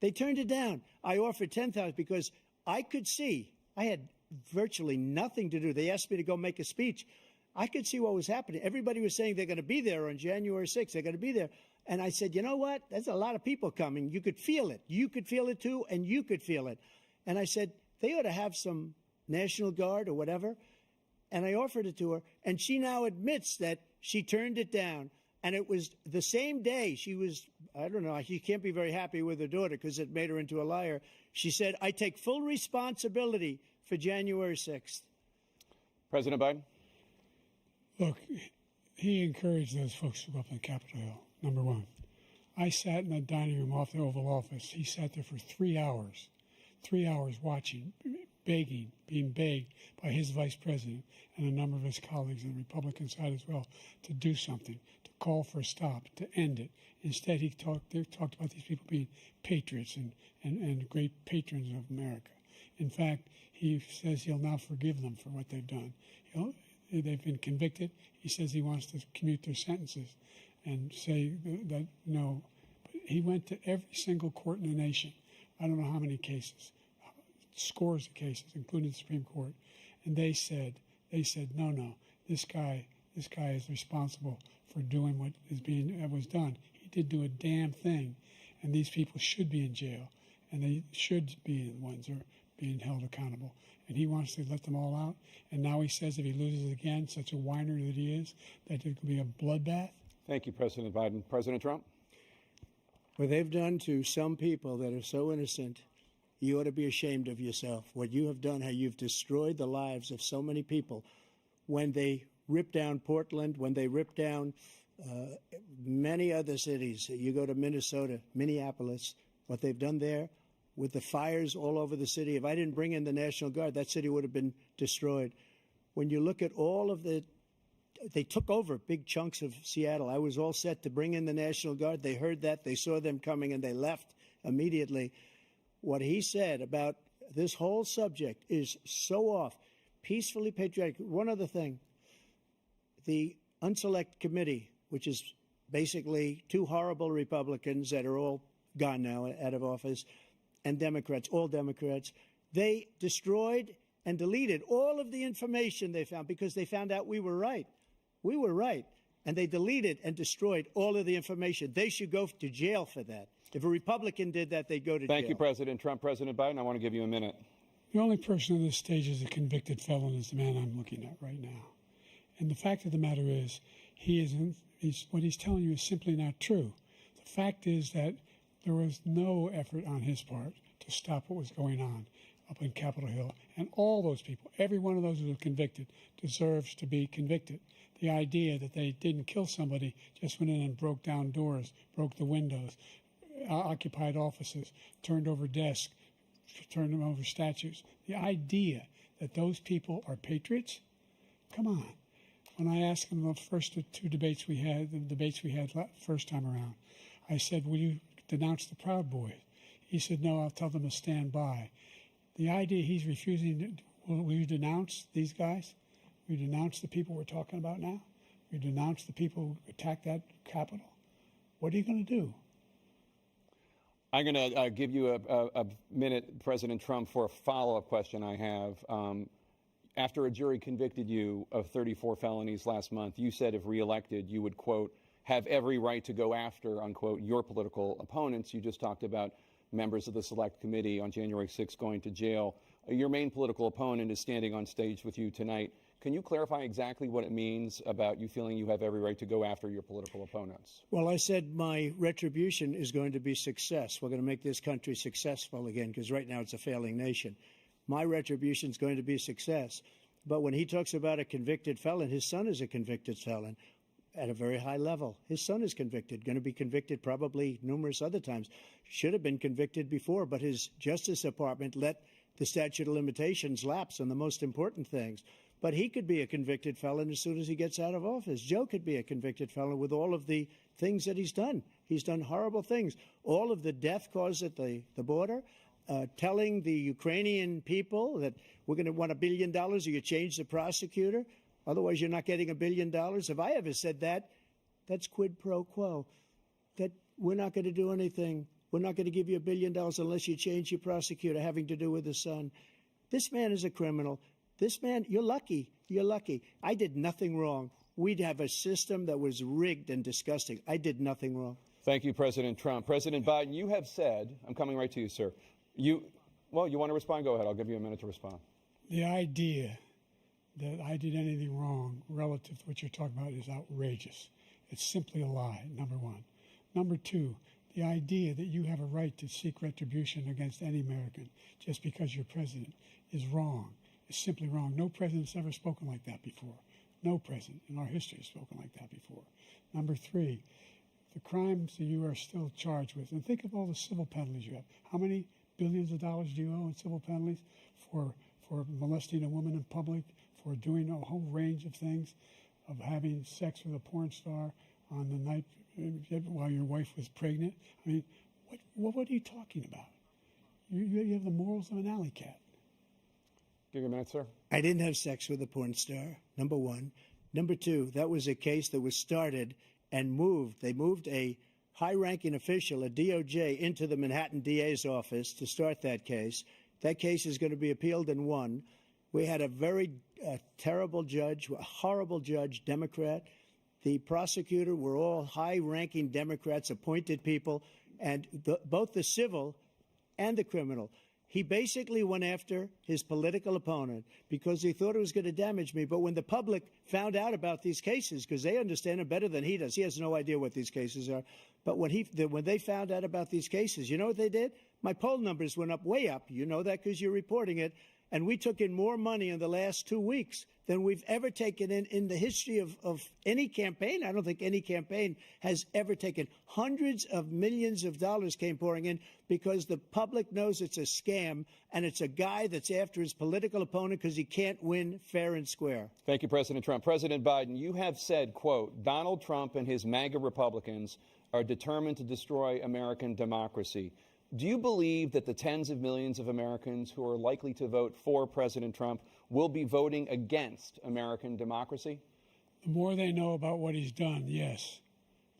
They turned it down. I offered 10,000 because I could see, I had virtually nothing to do. They asked me to go make a speech. I could see what was happening. Everybody was saying they're going to be there on January 6th. They're going to be there. And I said, you know what? There's a lot of people coming. You could feel it. You could feel it, too, and you could feel it. And I said, they ought to have some National Guard or whatever. And I offered it to her. And she now admits that she turned it down. And it was the same day she was, I don't know, she can't be very happy with her daughter because it made her into a liar. She said, I take full responsibility for January 6th. President Biden? Look, he encouraged those folks to go up on Capitol Hill, number one. I sat in the dining room off the Oval Office. He sat there for 3 hours watching, begging, being begged by his vice president and a number of his colleagues on the Republican side as well to do something, to call for a stop, to end it. Instead, they talked about these people being patriots and great patrons of America. In fact, he says he'll now forgive them for what they've done. They've been convicted. He says he wants to commute their sentences and say that no. But he went to every single court in the nation. I don't know how many cases, scores of cases, including the Supreme Court. And they said, no, this guy is responsible for doing what was done. He did do a damn thing. And these people should be in jail. And they should be the ones who are being held accountable. And he wants to let them all out. And now he says if he loses again, such a whiner that he is, that it could be a bloodbath. Thank you, President Biden. President Trump? What they've done to some people that are so innocent, you ought to be ashamed of yourself. What you have done, how you've destroyed the lives of so many people. When they ripped down Portland, when they ripped down many other cities, you go to Minnesota, Minneapolis, what they've done there, with the fires all over the city. If I didn't bring in the National Guard, that city would have been destroyed. When you look at all of they took over big chunks of Seattle. I was all set to bring in the National Guard. They heard that. They saw them coming, and they left immediately. What he said about this whole subject is so off. Peacefully patriotic. One other thing. The Unselect Committee, which is basically two horrible Republicans that are all gone now out of office, and Democrats, all Democrats, they destroyed and deleted all of the information they found because they found out we were right. We were right. And they deleted and destroyed all of the information. They should go to jail for that. If a Republican did that, they'd go to jail. Thank you, President Trump. President Biden, I want to give you a minute. The only person on this stage is a convicted felon is the man I'm looking at right now. And the fact of the matter is, what he's telling you is simply not true. The fact is that there was no effort on his part to stop what was going on up in Capitol Hill. And all those people, every one of those who were convicted, deserves to be convicted. The idea that they didn't kill somebody, just went in and broke down doors, broke the windows, occupied offices, turned over desks, turned them over statues. The idea that those people are patriots? Come on. When I asked him the first two debates we had, first time around, I said, will you denounce the Proud Boys? He said, no, I'll tell them to stand by. The idea he's refusing, will you denounce these guys? Will you denounce the people we're talking about now? Will you denounce the people who attacked that Capitol? What are you going to do? I'm going to give you a minute, President Trump, for a follow-up question I have. After a jury convicted you of 34 felonies last month, you said if reelected, you would, quote, have every right to go after, unquote, your political opponents. You just talked about members of the Select Committee on January 6th going to jail. Your main political opponent is standing on stage with you tonight. Can you clarify exactly what it means about you feeling you have every right to go after your political opponents? Well, I said my retribution is going to be success. We're going to make this country successful again, because right now it's a failing nation. My retribution is going to be success. But when he talks about a convicted felon, his son is a convicted felon at a very high level. His son is convicted, going to be convicted probably numerous other times. Should have been convicted before, but his Justice Department let the statute of limitations lapse on the most important things. But he could be a convicted felon as soon as he gets out of office. Joe could be a convicted felon with all of the things that he's done. He's done horrible things. All of the death caused at the border, telling the Ukrainian people that we're going to want $1 billion or you change the prosecutor. Otherwise, you're not getting $1 billion. If I ever said that, that's quid pro quo. That we're not going to do anything. We're not going to give you $1 billion unless you change your prosecutor having to do with the son. This man is a criminal. This man, you're lucky. You're lucky. I did nothing wrong. We'd have a system that was rigged and disgusting. I did nothing wrong. Thank you, President Trump. President Biden, you have said, I'm coming right to you, sir. You want to respond? Go ahead. I'll give you a minute to respond. The idea that I did anything wrong relative to what you're talking about is outrageous. It's simply a lie, number one. Number two, the idea that you have a right to seek retribution against any American just because you're president is wrong. It's simply wrong. No president's ever spoken like that before. No president in our history has spoken like that before. Number three, the crimes that you are still charged with, and think of all the civil penalties you have. How many billions of dollars do you owe in civil penalties for molesting a woman in public, for doing a whole range of things, of having sex with a porn star on the night while your wife was pregnant? I mean, what are you talking about? You have the morals of an alley cat. Give you a minute, sir. I didn't have sex with a porn star, number one. Number two, that was a case that was started and moved. They moved a high-ranking official, a DOJ, into the Manhattan DA's office to start that case. That case is going to be appealed and won. We had a very terrible judge, a horrible judge, Democrat. The prosecutor were all high-ranking Democrats, appointed people, and both the civil and the criminal. He basically went after his political opponent because he thought it was going to damage me. But when the public found out about these cases, because they understand it better than he does, he has no idea what these cases are. But when they found out about these cases, you know what they did? My poll numbers went up, way up. You know that because you're reporting it. And we took in more money in the last 2 weeks than we've ever taken in the history of any campaign. I don't think any campaign has ever taken. Hundreds of millions of dollars came pouring in because the public knows it's a scam, and it's a guy that's after his political opponent because he can't win fair and square. Thank you, President Trump. President Biden, you have said, quote, Donald Trump and his MAGA Republicans are determined to destroy American democracy. Do you believe that the tens of millions of Americans who are likely to vote for President Trump will be voting against American democracy? The more they know about what he's done, yes.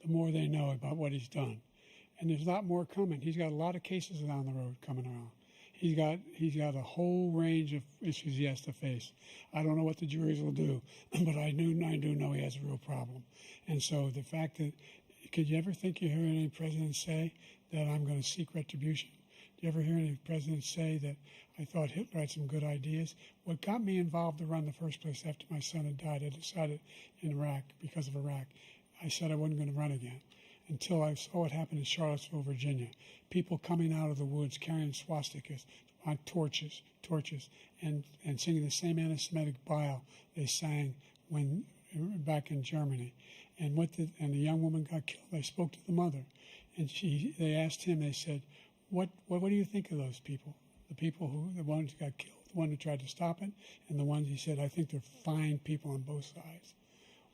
The more they know about what he's done. And there's a lot more coming. He's got a lot of cases down the road coming around. He's got a whole range of issues he has to face. I don't know what the juries will do, but I do know he has a real problem. And so the fact that, could you ever think you heard any president say that I'm going to seek retribution? You ever hear any presidents say that I thought Hitler had some good ideas? What got me involved to run in the first place after my son had died, I decided in Iraq, because of Iraq, I said I wasn't going to run again until I saw what happened in Charlottesville, Virginia. People coming out of the woods carrying swastikas on torches, and singing the same anti-Semitic bile they sang when back in Germany. And the young woman got killed. They spoke to the mother, and they asked him. They said, "What do you think of those people? The people the ones who got killed, the one who tried to stop it, and the ones," he said, "I think they're fine people on both sides."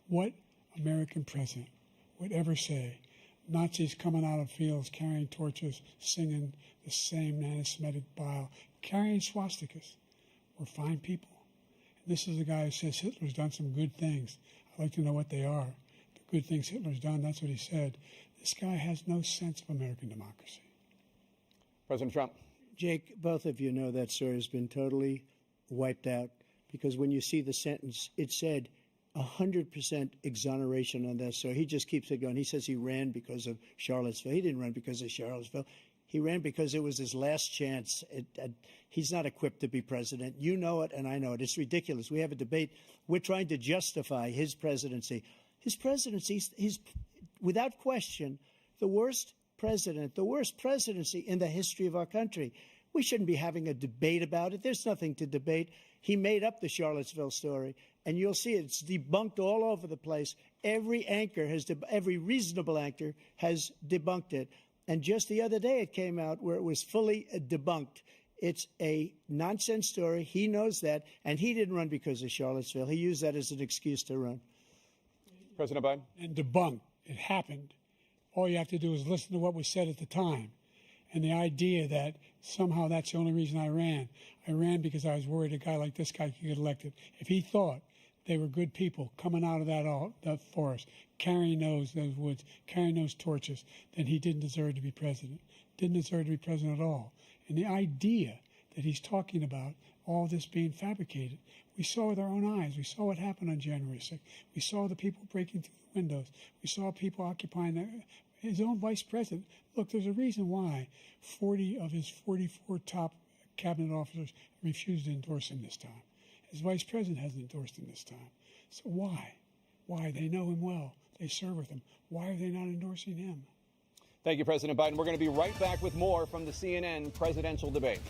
What American president would ever say Nazis coming out of fields carrying torches, singing the same anti-Semitic bile, carrying swastikas were fine people? And this is a guy who says Hitler's done some good things. I'd like to know what they are. The good things Hitler's done, that's what he said. This guy has no sense of American democracy. President Trump. Jake, both of you know that story has been totally wiped out, because when you see the sentence, it said 100% exoneration on that. So he just keeps it going. He says he ran because of Charlottesville. He didn't run because of Charlottesville. He ran because it was his last chance. He's not equipped to be president. You know it, and I know it. It's ridiculous. We have a debate. We're trying to justify his presidency. His presidency is, without question, the worst president, the worst presidency in the history of our country. We shouldn't be having a debate about it. There's nothing to debate. He made up the Charlottesville story, and you'll see it's debunked all over the place. Every reasonable anchor has debunked it. And just the other day it came out where it was fully debunked. It's a nonsense story. He knows that, and he didn't run because of Charlottesville. He used that as an excuse to run. President Biden. And debunked. It happened. All you have to do is listen to what was said at the time. And the idea that somehow that's the only reason I ran because I was worried a guy like this guy could get elected. If he thought they were good people coming out of that forest, carrying those woods, carrying those torches, then he didn't deserve to be president. Didn't deserve to be president at all. And the idea that he's talking about all this being fabricated, we saw with our own eyes. We saw what happened on January 6th. We saw the people breaking through the windows. We saw people occupying his own vice president. Look, there's a reason why 40 of his 44 top cabinet officers refused to endorse him this time. His vice president hasn't endorsed him this time. So why? Why? They know him well. They serve with him. Why are they not endorsing him? Thank you, President Biden. We're going to be right back with more from the CNN presidential debate.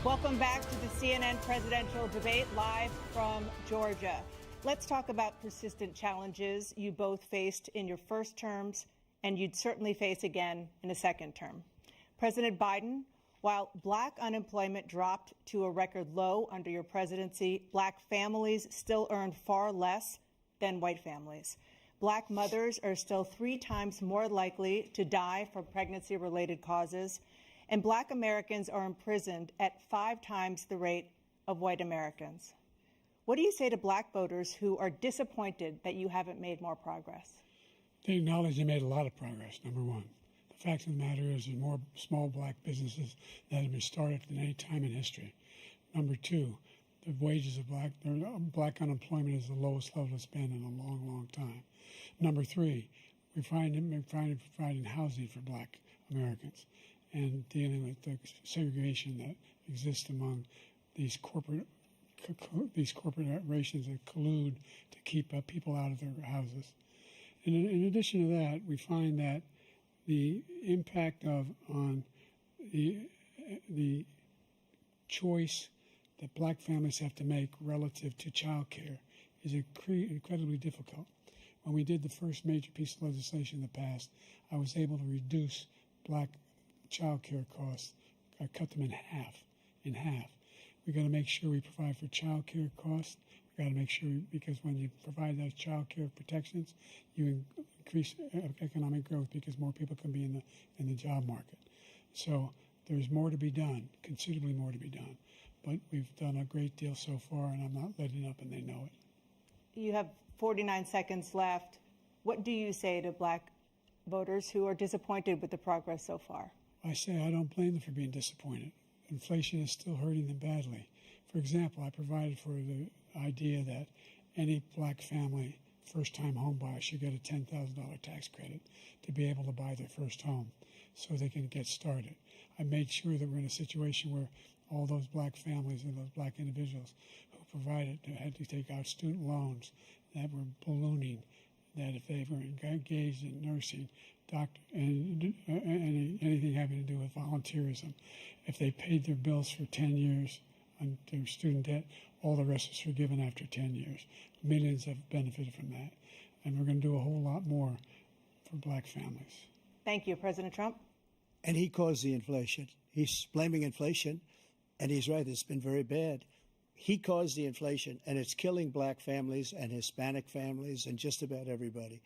Welcome back to the CNN presidential debate live from Georgia. Let's talk about persistent challenges you both faced in your first terms and you'd certainly face again in a second term. President Biden, while black unemployment dropped to a record low under your presidency, black families still earn far less than white families. Black mothers are still 3 times more likely to die from pregnancy-related causes, and black Americans are imprisoned at 5 times the rate of white Americans. What do you say to black voters who are disappointed that you haven't made more progress? They acknowledge they made a lot of progress, number one. The fact of the matter is there's more small black businesses that have been started than any time in history. Number two, the wages of black unemployment is the lowest level it's been in a long, long time. Number three, we're providing housing for black Americans and dealing with the segregation that exists among these corporations that collude to keep people out of their houses. And in addition to that, we find that the impact on the choice that black families have to make relative to child care is incredibly difficult. When we did the first major piece of legislation in the past, I was able to reduce black child care costs. I cut them in half. We've got to make sure we provide for child care costs. We've got to make sure, because when you provide those child care protections, you increase economic growth because more people can be in the job market. So there's more to be done, considerably more to be done. But we've done a great deal so far, and I'm not letting up, and they know it. You have 49 seconds left. What do you say to black voters who are disappointed with the progress so far? I say I don't blame them for being disappointed. Inflation is still hurting them badly. For example, I provided for the idea that any black family, first-time home buyer, should get a $10,000 tax credit to be able to buy their first home so they can get started. I made sure that we're in a situation where all those black families and those black individuals who had to take out student loans that were ballooning, that if they were engaged in nursing, anything having to do with volunteerism, if they paid their bills for 10 years on their student debt, all the rest is forgiven after 10 years. Millions have benefited from that. And we're going to do a whole lot more for black families. Thank you, President Trump. And he caused the inflation. He's blaming inflation, and he's right, it's been very bad. He caused the inflation, and it's killing black families and Hispanic families and just about everybody.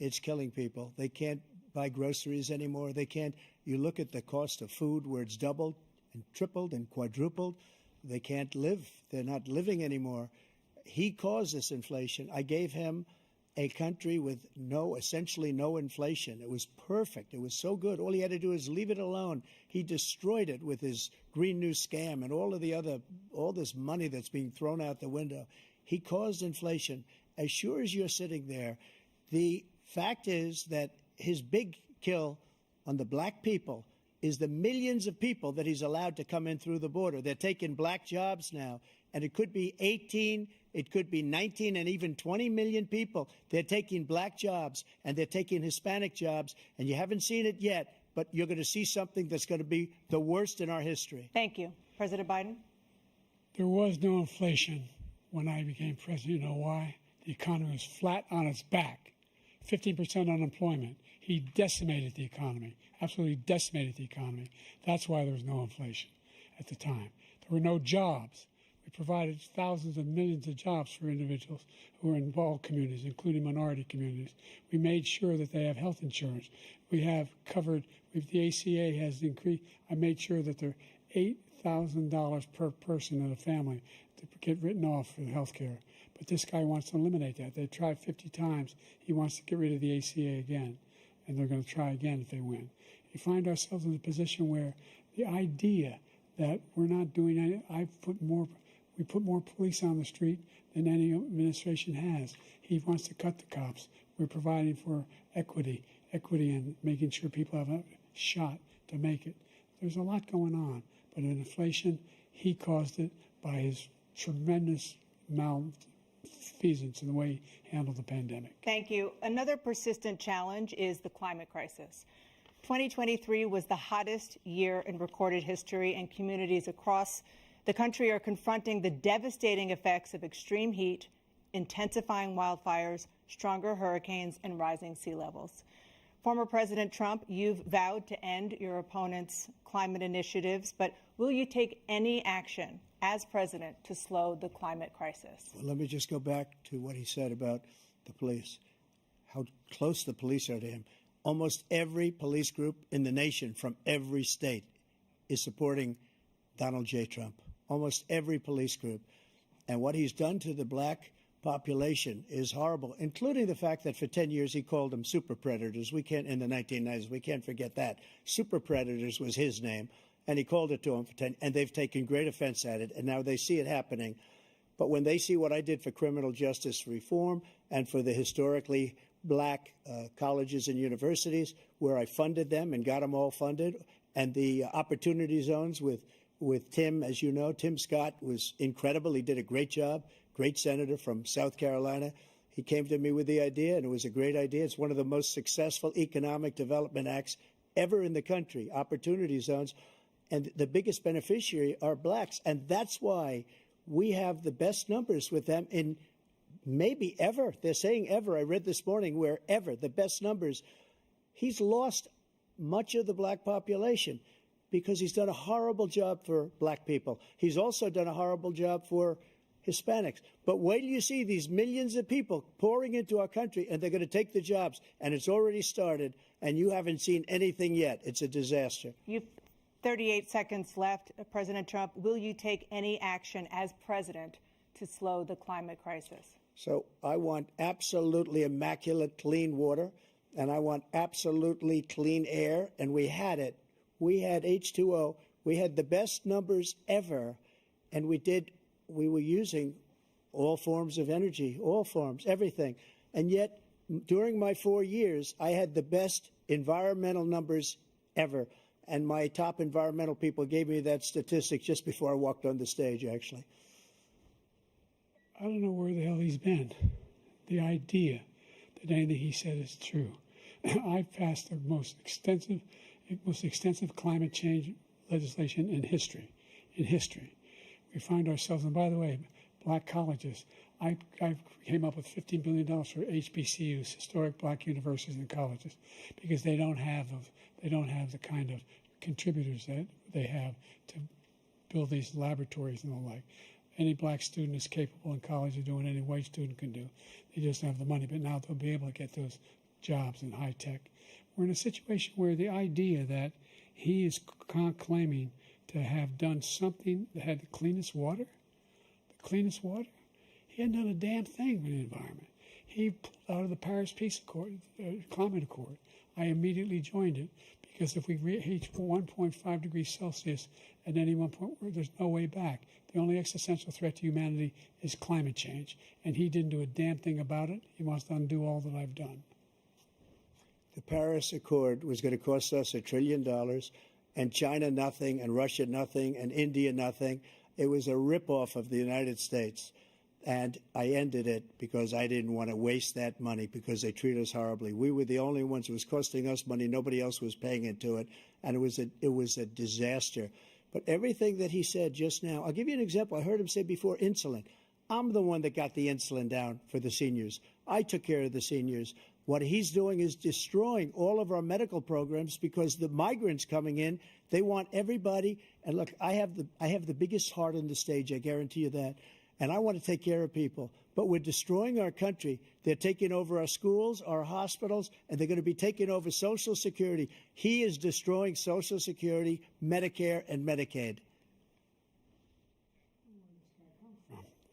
It's killing people. They can't buy groceries anymore. They can't. You look at the cost of food where it's doubled and tripled and quadrupled. They can't live. They're not living anymore. He caused this inflation. I gave him a country with essentially no inflation. It was perfect. It was so good. All he had to do is leave it alone. He destroyed it with his Green New scam and all this money that's being thrown out the window. He caused inflation. As sure as you're sitting there, the fact is that his big kill on the black people is the millions of people that he's allowed to come in through the border. They're taking black jobs now, and it could be 18, it could be 19, and even 20 million people. They're taking black jobs, and they're taking Hispanic jobs, and you haven't seen it yet, but you're going to see something that's going to be the worst in our history. Thank you. President Biden? There was no inflation when I became president. You know why? The economy was flat on its back. 15% unemployment. He decimated the economy, absolutely decimated the economy. That's why there was no inflation at the time. There were no jobs. We provided thousands of millions of jobs for individuals who are in all communities, including minority communities. We made sure that they have health insurance. We have covered, the ACA has increased. I made sure that there are $8,000 per person in a family to get written off for health care. But this guy wants to eliminate that. They tried 50 times. He wants to get rid of the ACA again, and they're going to try again if they win. We find ourselves in a position where the idea that we're not doing any, we put more police on the street than any administration has. He wants to cut the cops. We're providing for equity and making sure people have a shot to make it. There's a lot going on, but in inflation, he caused it by his tremendous malfeasance in the way he handled the pandemic. Thank you. Another persistent challenge is the climate crisis. 2023 was the hottest year in recorded history, and communities across the country are confronting the devastating effects of extreme heat, intensifying wildfires, stronger hurricanes, and rising sea levels. Former President Trump, you've vowed to end your opponent's climate initiatives, but will you take any action as president to slow the climate crisis? Well, let me just go back to what he said about the police, how close the police are to him. Almost every police group in the nation from every state is supporting Donald J. Trump. Almost every police group. And what he's done to the black population is horrible, including the fact that for 10 years he called them super predators. We can't, in the 1990s, we can't forget that. Super predators was his name, and he called it to them for 10, and they've taken great offense at it, and now they see it happening. But when they see what I did for criminal justice reform and for the historically black colleges and universities, where I funded them and got them all funded, and the opportunity zones with Tim, as you know, Tim Scott was incredible. He did a great job, great senator from South Carolina. He came to me with the idea, and it was a great idea. It's one of the most successful economic development acts ever in the country, opportunity zones. And the biggest beneficiary are blacks. And that's why we have the best numbers with them in maybe ever. They're saying ever. I read this morning where ever, the best numbers. He's lost much of the black population because he's done a horrible job for black people. He's also done a horrible job for Hispanics. But wait till you see these millions of people pouring into our country, and they're going to take the jobs. And it's already started, and you haven't seen anything yet. It's a disaster. You've 38 seconds left. President Trump, will you take any action as president to slow the climate crisis? So I want absolutely immaculate clean water, and I want absolutely clean air, and we had it. We had H2O. We had the best numbers ever, and we were using all forms of energy, all forms, everything. And yet, during my 4 years, I had the best environmental numbers ever. And my top environmental people gave me that statistic just before I walked on the stage, actually. I don't know where the hell he's been. The idea that anything he said is true. I've passed the most extensive climate change legislation in history. We find ourselves, and by the way, black colleges, I came up with $15 billion for HBCUs, historic black universities and colleges, because they don't have the kind of contributors that they have to build these laboratories and the like. Any black student is capable in college of doing any white student can do. They just don't have the money, but now they'll be able to get those jobs in high tech. We're in a situation where the idea that he is claiming to have done something that had the cleanest water, he hadn't done a damn thing for the environment. He pulled out of the Paris Peace Accord, Climate Accord. I immediately joined it because if we reach 1.5 degrees Celsius at any one point, there's no way back. The only existential threat to humanity is climate change, and he didn't do a damn thing about it. He wants to undo all that I've done. The Paris Accord was going to cost us $1 trillion, and China nothing, and Russia nothing, and India nothing. It was a ripoff of the United States. And I ended it because I didn't want to waste that money because they treat us horribly. We were the only ones. It was costing us money. Nobody else was paying into it. And it was a disaster. But everything that he said just now, I'll give you an example. I heard him say before insulin. I'm the one that got the insulin down for the seniors. I took care of the seniors. What he's doing is destroying all of our medical programs because the migrants coming in, they want everybody. And look, I have the biggest heart on the stage. I guarantee you that. And I want to take care of people. But we're destroying our country. They're taking over our schools, our hospitals, and they're going to be taking over Social Security. He is destroying Social Security, Medicare, and Medicaid.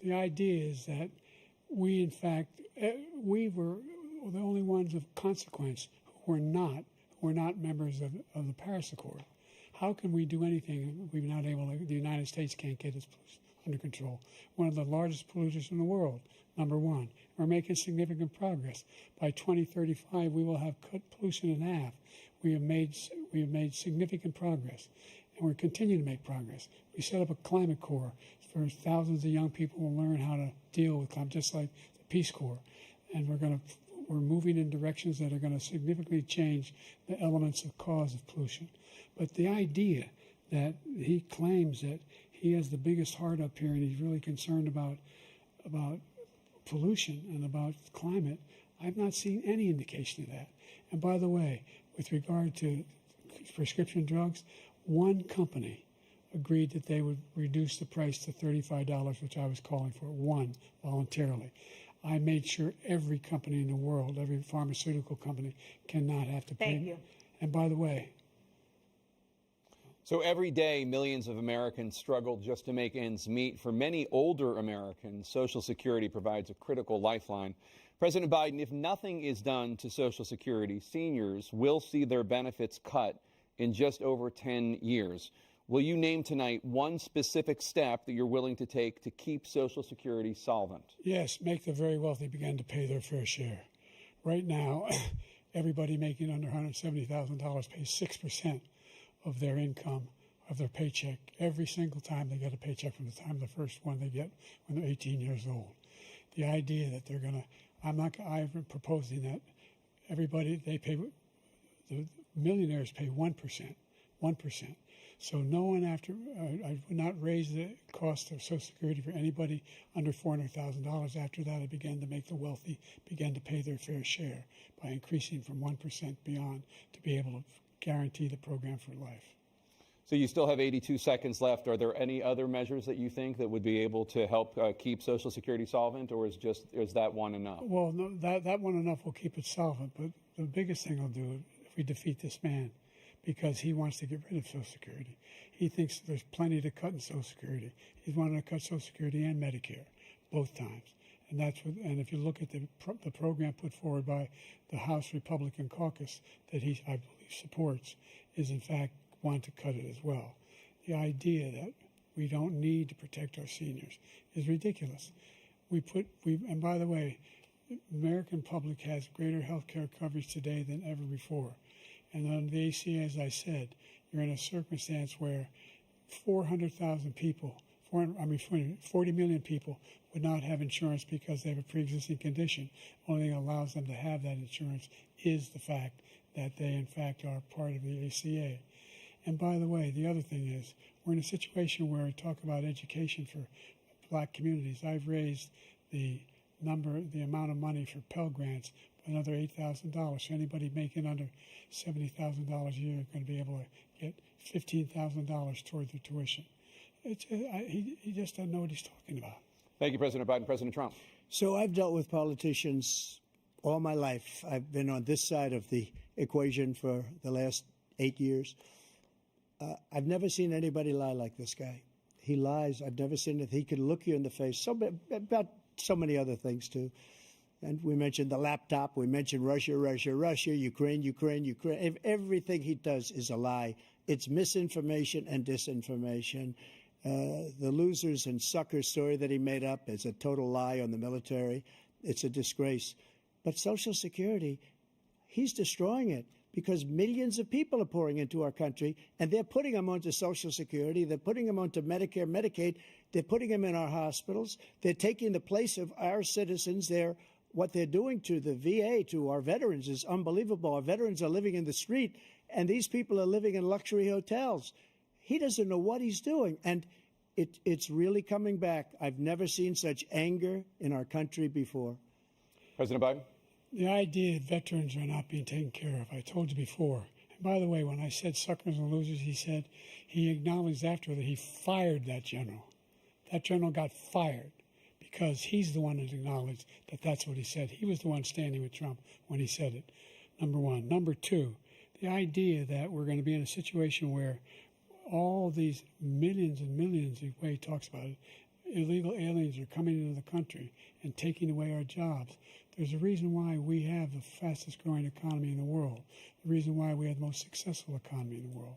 The idea is that we, in fact, we were the only ones of consequence who were not members of the Paris Accord. How can we do anything if we're not able to, the United States can't get its pollution under control? One of the largest polluters in the world, number one. We're making significant progress. By 2035, we will have cut pollution in half. We have made significant progress, and we're continuing to make progress. We set up a climate corps for thousands of young people who learn how to deal with climate, just like the Peace Corps. And we're moving in directions that are going to significantly change the elements of cause of pollution. But the idea that he claims that He has the biggest heart up here, and he's really concerned about pollution and about climate. I've not seen any indication of that. And by the way, with regard to prescription drugs, one company agreed that they would reduce the price to $35, which I was calling for, one, voluntarily. I made sure every company in the world, every pharmaceutical company, cannot have to pay. Thank you. And by the way, So every day, millions of Americans struggle just to make ends meet. For many older Americans, Social Security provides a critical lifeline. President Biden, if nothing is done to Social Security, seniors will see their benefits cut in just over 10 years. Will you name tonight one specific step that you're willing to take to keep Social Security solvent? yes, make the very wealthy begin to pay their fair share. Right now, everybody making under $170,000 pays 6% of their income, of their paycheck, every single time they get a paycheck from the time the first one they get when they're 18 years old. The idea that they're going to, I'm proposing that everybody, the millionaires pay 1%. So no one I would not raise the cost of Social Security for anybody under $400,000. After that, I began to make the wealthy begin to pay their fair share by increasing from 1% beyond to be able to guarantee the program for life. So you still have 82 seconds left. Are there any other measures that you think that would be able to help keep Social Security solvent, or is that one enough? Well, no, that one enough will keep it solvent, but the biggest thing I'll do if we defeat this man, because he wants to get rid of Social Security. He thinks there's plenty to cut in Social Security. He's wanted to cut Social Security and Medicare both times. And and if you look at the program put forward by the House Republican caucus that I believe supports, is in fact want to cut it as well. The idea that we don't need to protect our seniors is ridiculous. And by the way, the American public has greater health care coverage today than ever before. And under the ACA, as I said, you're in a circumstance where 400,000 people, 40 million people would not have insurance because they have a pre-existing condition. Only thing that allows them to have that insurance is the fact that they, in fact, are part of the ACA. And by the way, the other thing is, we're in a situation where we talk about education for black communities. I've raised the amount of money for Pell Grants by another $8,000. So anybody making under $70,000 a year is going to be able to get $15,000 toward their tuition. He just doesn't know what he's talking about. Thank you, President Biden. President Trump. So I've dealt with politicians all my life. I've been on this side of the equation for the last 8 years. I've never seen anybody lie like this guy. He lies. I've never seen it. He can look you in the face. About so many other things, too. And we mentioned the laptop. We mentioned Russia, Ukraine. Everything he does is a lie. It's misinformation and disinformation. The losers and suckers story that he made up is a total lie on the military. It's a disgrace. But Social Security, he's destroying it because millions of people are pouring into our country, and they're putting them onto Social Security. They're putting them onto Medicare, Medicaid. They're putting them in our hospitals. They're taking the place of our citizens. What they're doing to the VA, to our veterans, is unbelievable. Our veterans are living in the street, and these people are living in luxury hotels. He doesn't know what he's doing, and it's really coming back. I've never seen such anger in our country before. President Biden. The idea that veterans are not being taken care of, I told you before. And by the way, when I said suckers and losers, he acknowledged after that he fired that general. That general got fired because he's the one that acknowledged that that's what he said. He was the one standing with Trump when he said it, number one. Number two, the idea that we're going to be in a situation where all these millions and millions, the way he talks about it, illegal aliens are coming into the country and taking away our jobs. There's a reason why we have the fastest growing economy in the world, the reason why we have the most successful economy in the world.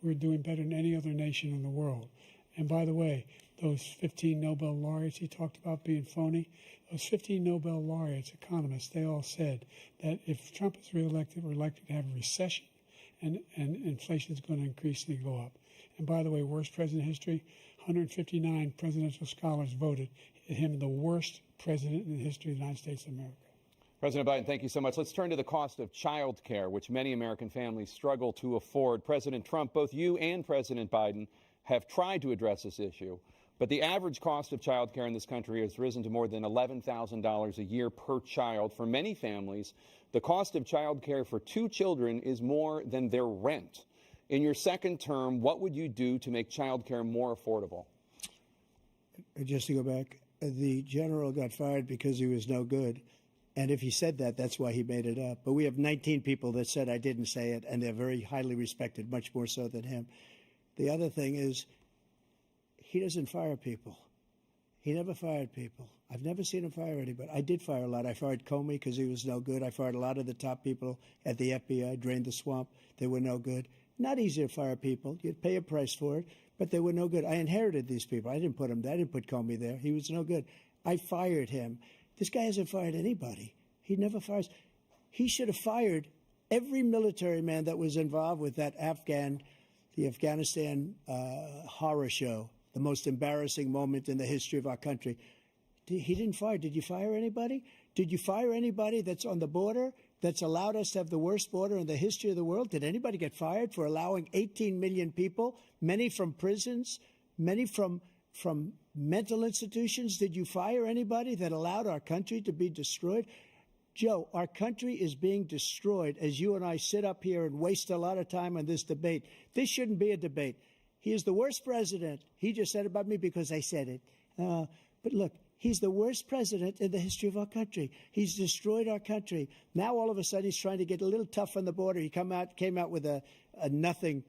We're doing better than any other nation in the world. And by the way, those 15 Nobel laureates he talked about being phony, those 15 Nobel laureates, economists, they all said that if Trump is reelected, we're likely to have a recession and inflation is going to increasingly go up. And by the way, worst president in history, 159 presidential scholars voted him the worst president in the history of the United States of America. President Biden, thank you so much. Let's turn to the cost of child care, which many American families struggle to afford. President Trump, both you and President Biden have tried to address this issue, but the average cost of child care in this country has risen to more than $11,000 a year per child. For many families, the cost of child care for 2 children is more than their rent. In your second term, what would you do to make child care more affordable? Just to go back, the general got fired because he was no good. And if he said that, that's why he made it up. But we have 19 people that said I didn't say it, and they're very highly respected, much more so than him. The other thing is, he doesn't fire people. He never fired people. I've never seen him fire anybody. I did fire a lot. I fired Comey because he was no good. I fired a lot of the top people at the FBI, drained the swamp. They were no good. Not easy to fire people. You'd pay a price for it, but they were no good. I inherited these people. I didn't put him there. I didn't put Comey there. He was no good. I fired him. This guy hasn't fired anybody. He never fires. He should have fired every military man that was involved with that the Afghanistan horror show, the most embarrassing moment in the history of our country. He didn't fire. Did you fire anybody? Did you fire anybody that's on the border that's allowed us to have the worst border in the history of the world? Did anybody get fired for allowing 18 million people, many from prisons, many from mental institutions? Did you fire anybody that allowed our country to be destroyed? Joe, our country is being destroyed as you and I sit up here and waste a lot of time on this debate. This shouldn't be a debate. He is the worst president. He just said about me because I said it. But look, he's the worst president in the history of our country. He's destroyed our country. Now all of a sudden he's trying to get a little tough on the border. He came out with a nothing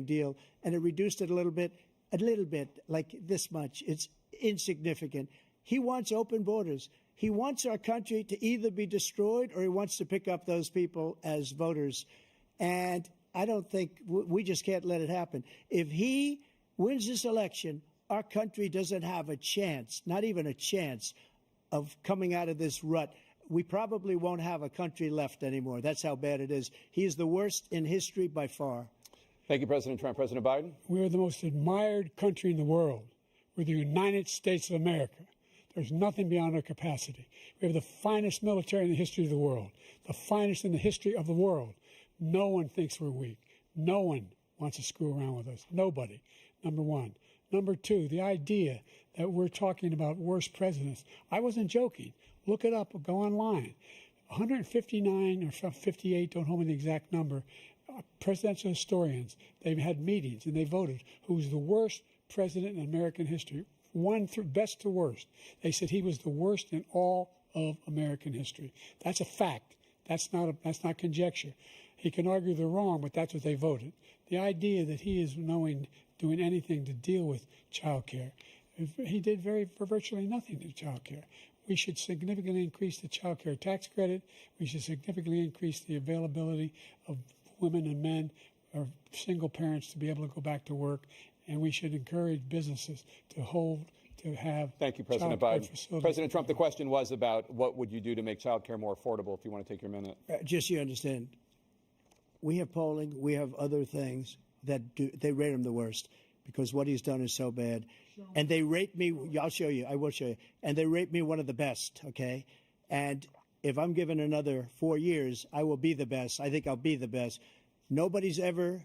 deal, and it reduced it a little bit, like this much. It's insignificant. He wants open borders. He wants our country to either be destroyed or he wants to pick up those people as voters. And I don't think we just can't let it happen. If he wins this election, our country doesn't have a chance, not even a chance, of coming out of this rut. We probably won't have a country left anymore. That's how bad it is. He is the worst in history by far. Thank you, President Trump. President Biden? We're the most admired country in the world. We're the United States of America. There's nothing beyond our capacity. We have the finest military in the history of the world, the finest in the history of the world. No one thinks we're weak. No one wants to screw around with us. Nobody, number one. Number two, the idea that we're talking about worst presidents. I wasn't joking. Look it up. Go online. 159 or 58, don't hold me the exact number, presidential historians, they've had meetings and they voted who's the worst president in American history. One through best to worst. They said he was the worst in all of American history. That's a fact. That's not conjecture. He can argue they're wrong, but that's what they voted. The idea that he is doing anything to deal with child care, he did virtually nothing to child care. We should significantly increase the child care tax credit. We should significantly increase the availability of women and men or single parents to be able to go back to work. And we should encourage businesses to have. Thank you, President Biden. President Trump, the question was about what would you do to make child care more affordable, if you want to take your minute. Just so you understand, we have polling, we have other things that they rate him the worst because what he's done is so bad. And they rate me, I'll show you, I will show you, and they rate me one of the best, okay? And if I'm given another 4 years, I will be the best. I think I'll be the best. Nobody's ever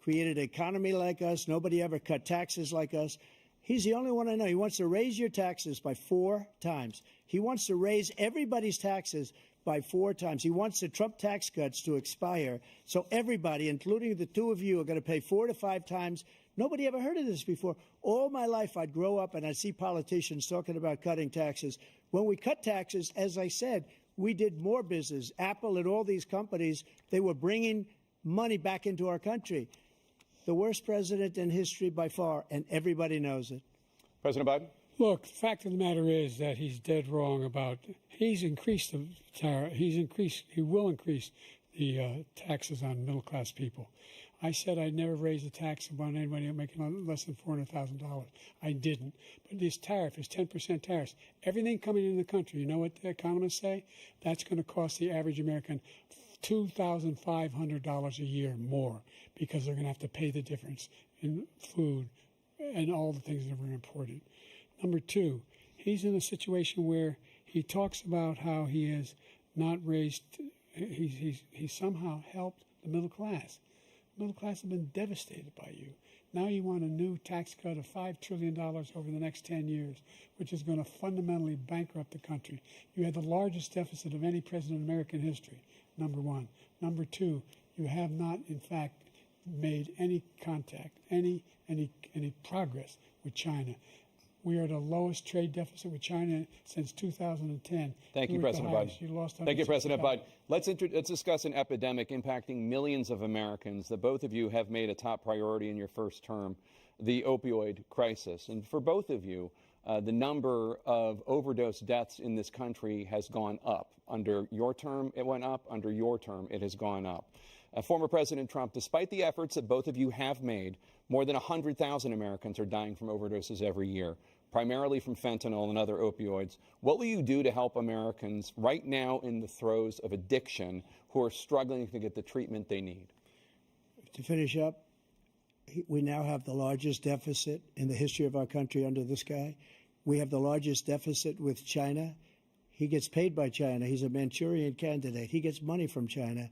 created an economy like us. Nobody ever cut taxes like us. He's the only one I know. He wants to raise your taxes by 4 times. He wants to raise everybody's taxes by 4 times. He wants the Trump tax cuts to expire. So everybody, including the 2 of you, are going to pay 4 to 5 times. Nobody ever heard of this before. All my life, I'd grow up and I'd see politicians talking about cutting taxes. When we cut taxes, as I said, we did more business. Apple and all these companies, they were bringing money back into our country. The worst president in history by far, and everybody knows it. President Biden? Look, the fact of the matter is that he's dead wrong about, he's increased the tariff, he will increase the taxes on middle-class people. I said I'd never raise the tax on anybody making less than $400,000. I didn't. But this tariff is 10% tariffs. Everything coming in the country, you know what the economists say? That's going to cost the average American $2,500 a year more because they're going to have to pay the difference in food and all the things that we're importing. Number two, he's in a situation where he talks about how he has not raised, he's somehow helped the middle class. The middle class have been devastated by you. Now you want a new tax cut of $5 trillion over the next 10 years, which is going to fundamentally bankrupt the country. You had the largest deficit of any president in American history, number one. Number two, you have not, in fact, made any contact, any progress with China. We are the lowest trade deficit with China since 2010. Thank you, President Biden. Thank you, President Biden. Let's discuss an epidemic impacting millions of Americans that both of you have made a top priority in your first term, the opioid crisis. And for both of you, the number of overdose deaths in this country has gone up. Under your term, it went up. Under your term, it has gone up. Former President Trump, despite the efforts that both of you have made, more than 100,000 Americans are dying from overdoses every year, primarily from fentanyl and other opioids. What will you do to help Americans right now in the throes of addiction who are struggling to get the treatment they need? To finish up, we now have the largest deficit in the history of our country under this guy. We have the largest deficit with China. He gets paid by China. He's a Manchurian candidate. He gets money from China.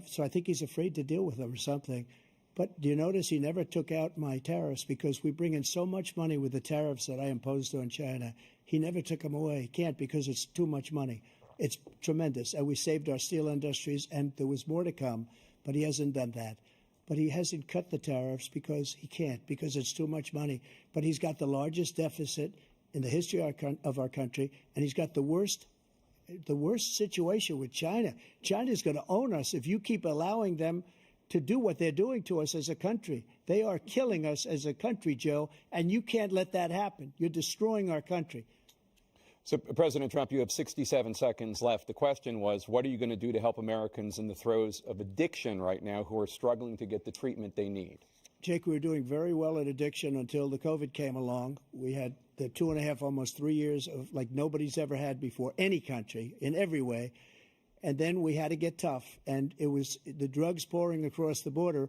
So I think he's afraid to deal with them or something. But do you notice he never took out my tariffs because we bring in so much money with the tariffs that I imposed on China. He never took them away. He can't because it's too much money. It's tremendous. And we saved our steel industries, and there was more to come, but he hasn't done that. But he hasn't cut the tariffs because he can't, because it's too much money. But he's got the largest deficit in the history of our country, and he's got the worst situation with China. China's going to own us if you keep allowing them to do what they're doing to us as a country. They are killing us as a country, Joe, and you can't let that happen. You're destroying our country. So, President Trump, you have 67 seconds left. The question was, what are you going to do to help Americans in the throes of addiction right now who are struggling to get the treatment they need? Jake, we were doing very well at addiction until the COVID came along. We had the 2.5, almost 3 years of like nobody's ever had before, any country, in every way. And then we had to get tough. And it was the drugs pouring across the border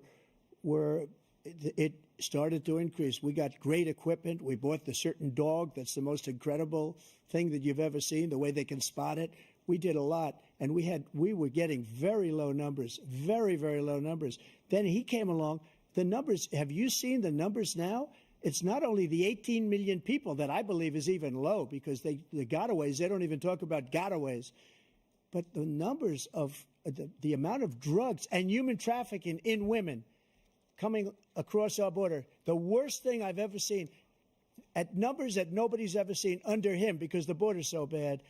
it started to increase. We got great equipment. We bought the certain dog that's the most incredible thing that you've ever seen, the way they can spot it. We did a lot. And we were getting very low numbers, very, very low numbers. Then he came along. The numbers, have you seen the numbers now? It's not only the 18 million people that I believe is even low because the gotaways, they don't even talk about gotaways. But the numbers of the amount of drugs and human trafficking in women coming across our border, the worst thing I've ever seen, at numbers that nobody's ever seen under him because the border's so bad.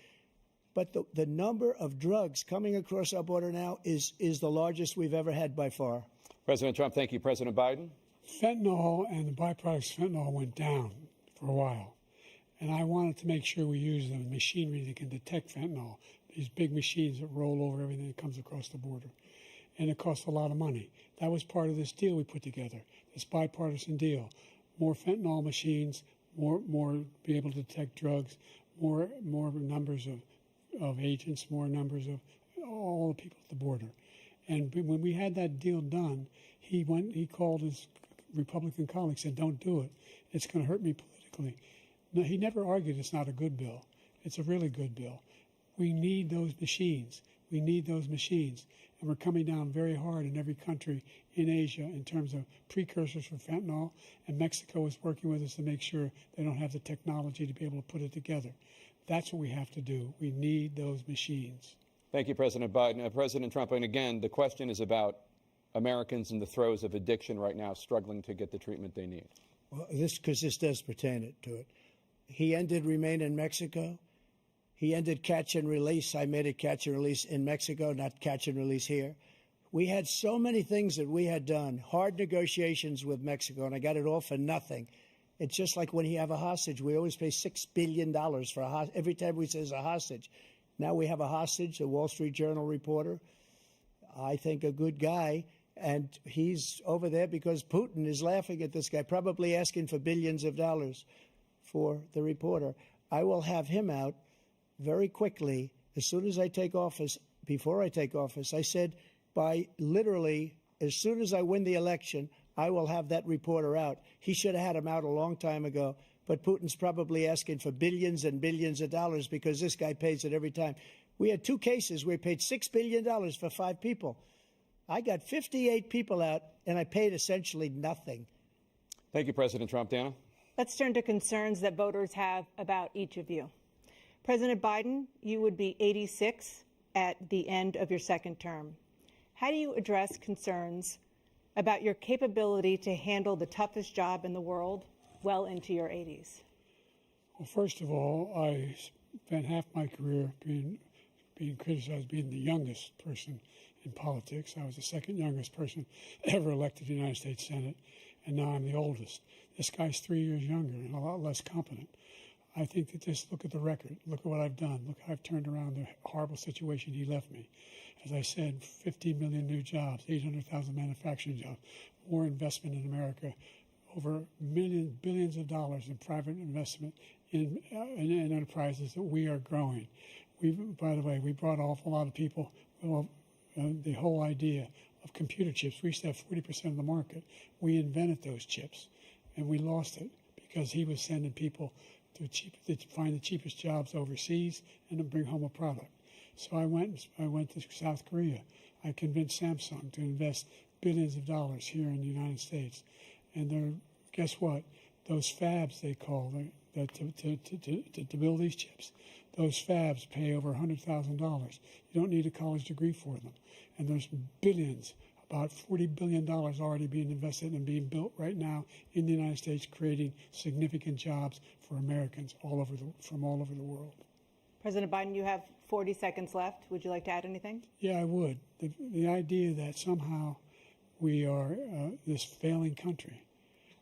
But the number of drugs coming across our border now is the largest we've ever had by far. President Trump, thank you. President Biden? Fentanyl and the byproducts of fentanyl went down for a while. And I wanted to make sure we use the machinery that can detect fentanyl, these big machines that roll over everything that comes across the border. And it costs a lot of money. That was part of this deal we put together, this bipartisan deal. More fentanyl machines, more be able to detect drugs, more numbers of agents, more numbers of all the people at the border. And when we had that deal done, he called his Republican colleagues, said, don't do it. It's going to hurt me politically. No, he never argued it's not a good bill. It's a really good bill. We need those machines. We need those machines. And we're coming down very hard in every country in Asia in terms of precursors for fentanyl. And Mexico is working with us to make sure they don't have the technology to be able to put it together. That's what we have to do. We need those machines. Thank you, President Biden. President Trump, and again, the question is about Americans in the throes of addiction right now struggling to get the treatment they need. Well, this does pertain to it. He ended Remain in Mexico. He ended catch and release. I made it catch and release in Mexico, not catch and release here. We had so many things that we had done, hard negotiations with Mexico, and I got it all for nothing. It's just like when you have a hostage. We always pay $6 billion for a hostage. Every time we say a hostage. Now we have a hostage, a Wall Street Journal reporter, I think a good guy, and he's over there because Putin is laughing at this guy, probably asking for billions of dollars for the reporter. I will have him out very quickly as soon as I take office. Before I take office, I said by literally as soon as I win the election, I will have that reporter out. He should have had him out a long time ago. But Putin's probably asking for billions and billions of dollars because this guy pays it every time. We had 2 cases where we paid $6 billion for 5 people. I got 58 people out, and I paid essentially nothing. Thank you, President Trump. Dana? Let's turn to concerns that voters have about each of you. President Biden, you would be 86 at the end of your second term. How do you address concerns about your capability to handle the toughest job in the world well into your 80s? Well, first of all, I spent half my career being criticized being the youngest person in politics. I was the second youngest person ever elected to the United States Senate, and now I'm the oldest. This guy's 3 years younger and a lot less competent. I think that just look at the record. Look at what I've done. Look how I've turned around the horrible situation he left me. As I said, 15 million new jobs, 800,000 manufacturing jobs, more investment in America, over billions of dollars in private investment in enterprises that we are growing. By the way, we brought an awful lot of people. Well, the whole idea of computer chips, we used to have 40% of the market. We invented those chips, and we lost it because he was sending people to find the cheapest jobs overseas and to bring home a product. So I went to South Korea. I convinced Samsung to invest billions of dollars here in the United States. And guess what? Those fabs, they call to build these chips, those fabs pay over $100,000. You don't need a college degree for them. And there's billions, about $40 billion already being invested and being built right now in the United States, creating significant jobs for Americans from all over the world. President Biden, you have 40 seconds left. Would you like to add anything? Yeah, I would. The idea that somehow we are this failing country.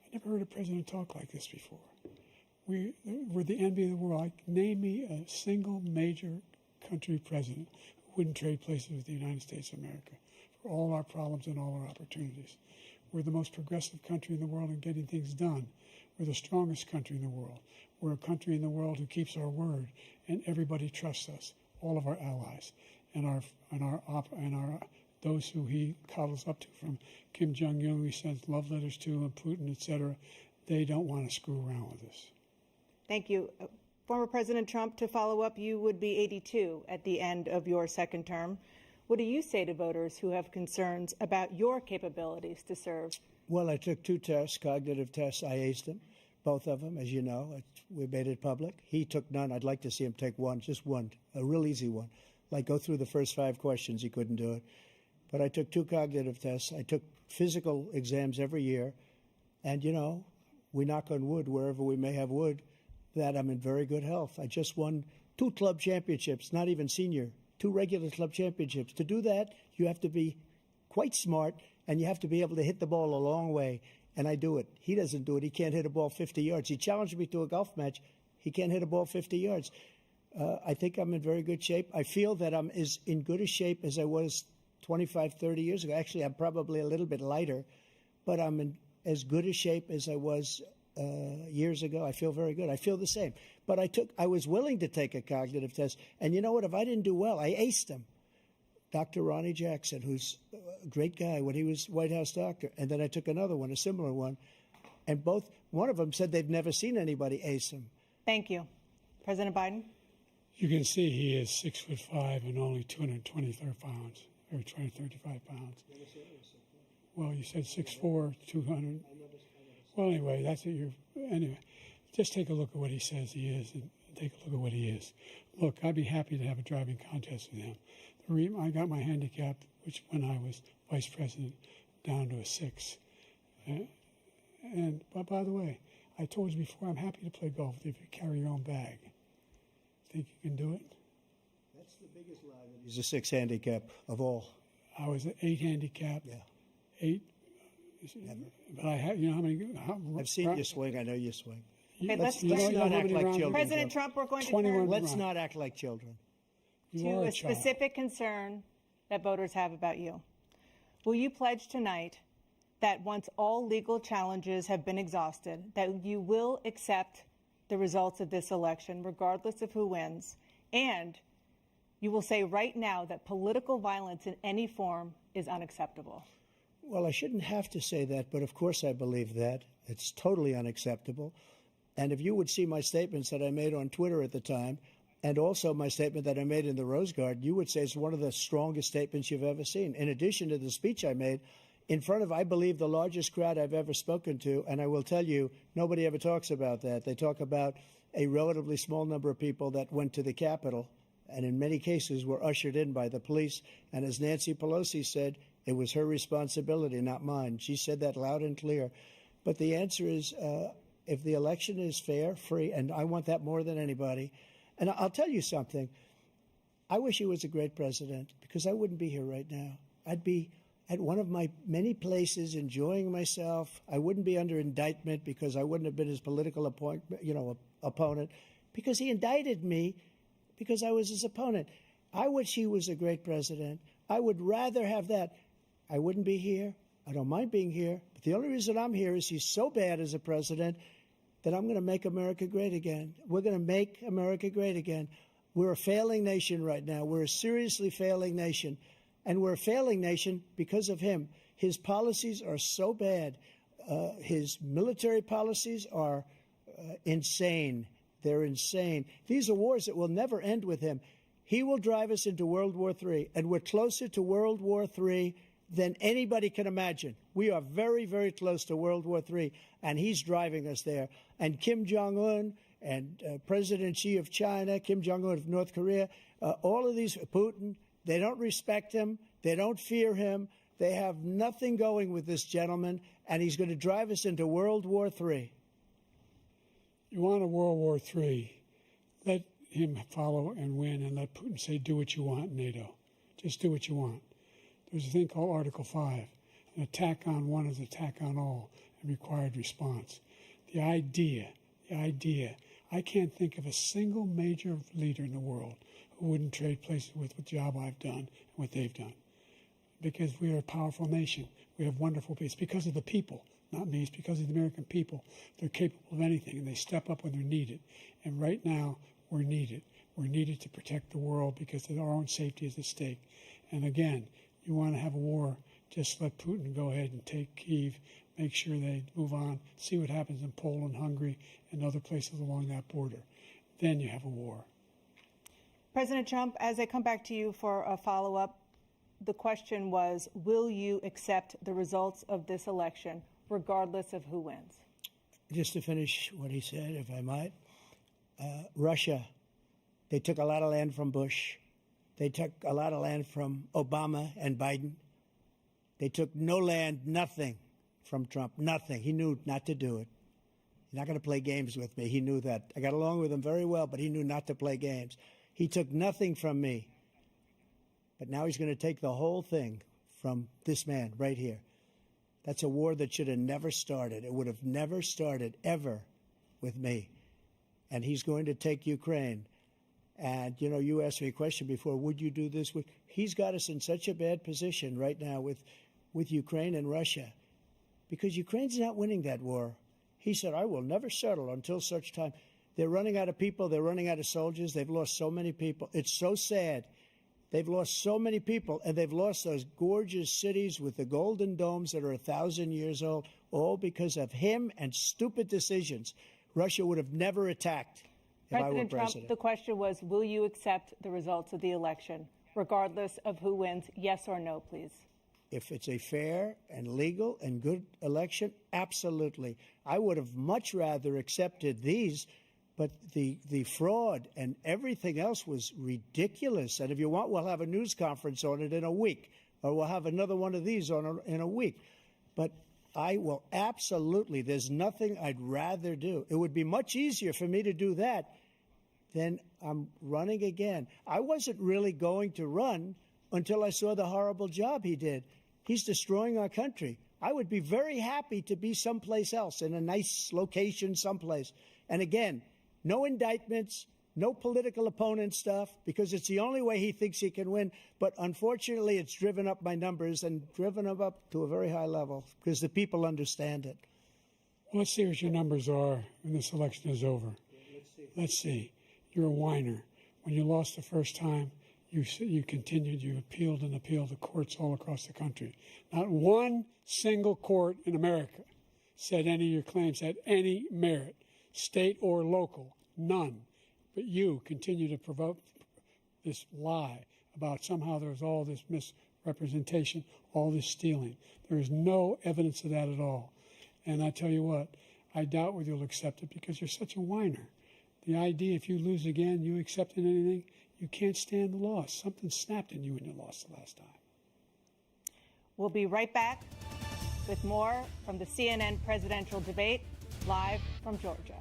I never heard a president talk like this before. We're the envy of the world. Name me a single major country president who wouldn't trade places with the United States of America for all our problems and all our opportunities. We're the most progressive country in the world in getting things done. We're the strongest country in the world. We're a country in the world who keeps our word, and everybody trusts us. All of our allies and those who he coddles up to, from Kim Jong-un, who he sends love letters to, and Putin, etc. They don't want to screw around with us. Thank you. Former President Trump, to follow up, you would be 82 at the end of your second term. What do you say to voters who have concerns about your capabilities to serve? Well, I took 2 tests, cognitive tests. I aced them, both of them, as you know. We made it public. He took none. I'd like to see him take one, just one, a real easy one. Like go through the first 5 questions. He couldn't do it. But I took 2 cognitive tests. I took physical exams every year. And, you know, we knock on wood wherever we may have wood, that I'm in very good health. I just won 2 club championships, not even senior, 2 regular club championships. To do that, you have to be quite smart, and you have to be able to hit the ball a long way. And I do it. He doesn't do it. He can't hit a ball 50 yards. He challenged me to a golf match. He can't hit a ball 50 yards. I think I'm in very good shape. I feel that I'm as in good a shape as I was 25, 30 years ago. Actually, I'm probably a little bit lighter, but I'm in as good a shape as I was years ago. I feel very good. I feel the same. But I was willing to take a cognitive test. And you know what? If I didn't do well, I aced him. Dr. Ronnie Jackson, who's a great guy when he was White House doctor. And then I took another one, a similar one. And one of them said they've never seen anybody ace him. Thank you. President Biden? You can see he is 6'5" and only 223 pounds, or 235 pounds. Well, you said 6'4", 200. Well, anyway, that's what anyway, just take a look at what he says he is, and take a look at what he is. Look, I'd be happy to have a driving contest with him. I got my handicap, which when I was vice president, down to a 6. But by the way, I told you before, I'm happy to play golf if you carry your own bag. Think you can do it? That's the biggest lie. He's a 6 handicap of all. I was an 8 handicap. Yeah. 8. Never. But I have, you know how many? I've seen you swing. I know you swing. Okay, let's not act like children. President Trump, we're going to 21 turn Let's not act like children. to a specific concern that voters have about you. Will you pledge tonight that once all legal challenges have been exhausted, that you will accept the results of this election, regardless of who wins, and you will say right now that political violence in any form is unacceptable? Well, I shouldn't have to say that, but of course I believe that. It's totally unacceptable. And if you would see my statements that I made on Twitter at the time, and also my statement that I made in the Rose Garden, you would say it's one of the strongest statements you've ever seen. In addition to the speech I made in front of, I believe, the largest crowd I've ever spoken to. And I will tell you, nobody ever talks about that. They talk about a relatively small number of people that went to the Capitol and in many cases were ushered in by the police. And as Nancy Pelosi said, it was her responsibility, not mine. She said that loud and clear. But the answer is, if the election is fair, free, and I want that more than anybody. And I'll tell you something. I wish he was a great president, because I wouldn't be here right now. I'd be at one of my many places enjoying myself. I wouldn't be under indictment because I wouldn't have been his political opponent, because he indicted me because I was his opponent. I wish he was a great president. I would rather have that. I wouldn't be here. I don't mind being here. But the only reason I'm here is he's so bad as a president that I'm going to make America great again. We're going to make America great again. We're a failing nation right now. We're a seriously failing nation. And we're a failing nation because of him. His policies are so bad. His military policies are insane. They're insane. These are wars that will never end with him. He will drive us into World War III, and we're closer to World War III than anybody can imagine. We are very, very close to World War III, and he's driving us there. And Kim Jong-un and President Xi of China, Kim Jong-un of North Korea, all of these, Putin, they don't respect him. They don't fear him. They have nothing going with this gentleman, and he's going to drive us into World War III. You want a World War III, let him follow and win, and let Putin say, do what you want, NATO. Just do what you want. There's a thing called Article 5. An attack on one is an attack on all, and required response. The idea, I can't think of a single major leader in the world who wouldn't trade places with the job I've done and what they've done. Because we are a powerful nation. We have wonderful people. It's because of the people, not me. It's because of the American people. They're capable of anything, and they step up when they're needed. And right now, we're needed. We're needed to protect the world because our own safety is at stake. And again, you want to have a war, just let Putin go ahead and take Kyiv, make sure they move on, see what happens in Poland, Hungary, and other places along that border. Then you have a war. President Trump, as I come back to you for a follow-up, the question was, will you accept the results of this election, regardless of who wins? Just to finish what he said, if I might, Russia, they took a lot of land from Bush. They took a lot of land from Obama and Biden. They took no land, nothing from Trump, nothing. He knew not to do it. He's not going to play games with me. He knew that. I got along with him very well, but he knew not to play games. He took nothing from me. But now he's going to take the whole thing from this man right here. That's a war that should have never started. It would have never started ever with me. And he's going to take Ukraine. And, you know, you asked me a question before, would you do this? He's got us in such a bad position right now with Ukraine and Russia, because Ukraine's not winning that war. He said, I will never settle until such time. They're running out of people. They're running out of soldiers. They've lost so many people. It's so sad. They've lost so many people, and they've lost those gorgeous cities with the golden domes that are 1,000 years old, all because of him and stupid decisions. Russia would have never attacked if I were President president. Trump, the question was, will you accept the results of the election, regardless of who wins? Yes or no, please. If it's a fair and legal and good election, absolutely. I would have much rather accepted these, but the fraud and everything else was ridiculous. And if you want, we'll have a news conference on it in a week, or we'll have another one of these in a week. But I will absolutely, there's nothing I'd rather do. It would be much easier for me to do that than I'm running again. I wasn't really going to run until I saw the horrible job he did. He's destroying our country. I would be very happy to be someplace else, in a nice location someplace. And again, no indictments, no political opponent stuff, because it's the only way he thinks he can win. But unfortunately, it's driven up my numbers and driven them up to a very high level because the people understand it. Well, let's see what your numbers are when this election is over. Let's see. You're a whiner. When you lost the first time, you continued, you appealed and appealed to courts all across the country. Not one single court in America said any of your claims had any merit, state or local, none. But you continue to provoke this lie about somehow there was all this representation, all this stealing. There is no evidence of that at all. And I tell you what, I doubt whether you'll accept it because you're such a whiner. The idea, if you lose again, you accepting anything, you can't stand the loss. Something snapped in you when you lost the last time. We'll be right back with more from the CNN presidential debate, live from Georgia.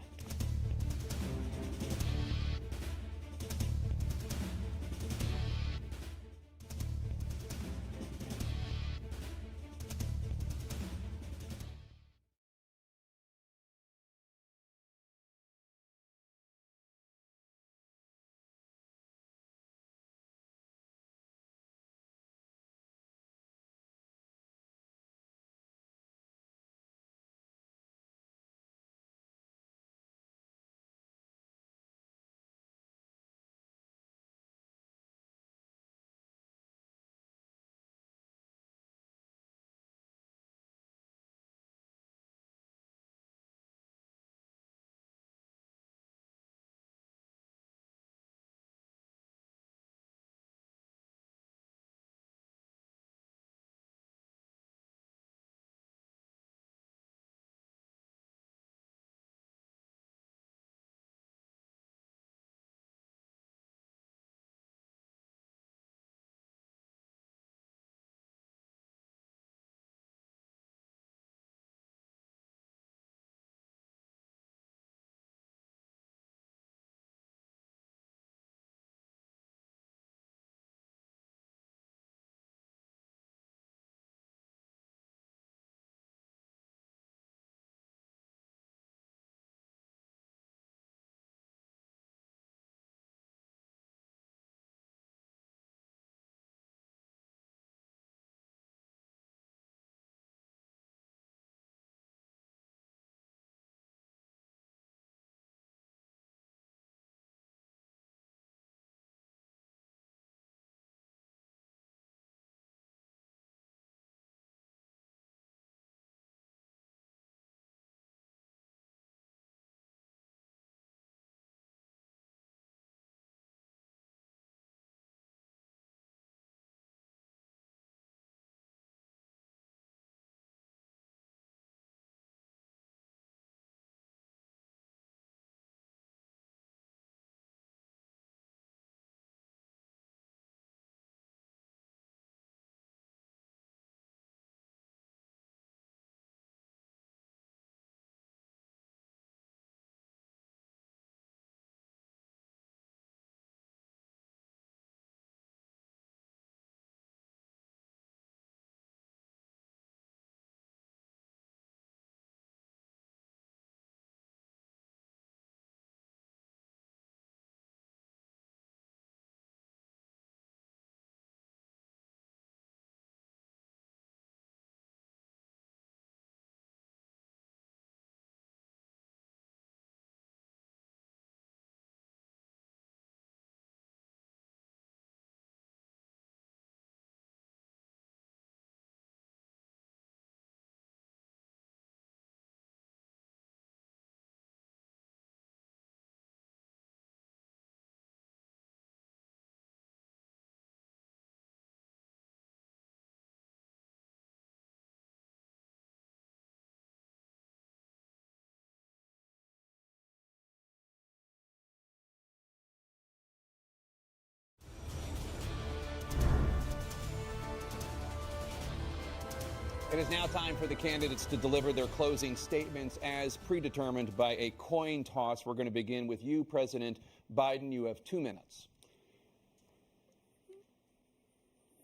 It is now time for the candidates to deliver their closing statements as predetermined by a coin toss. We're going to begin with you, President Biden. You have 2 minutes.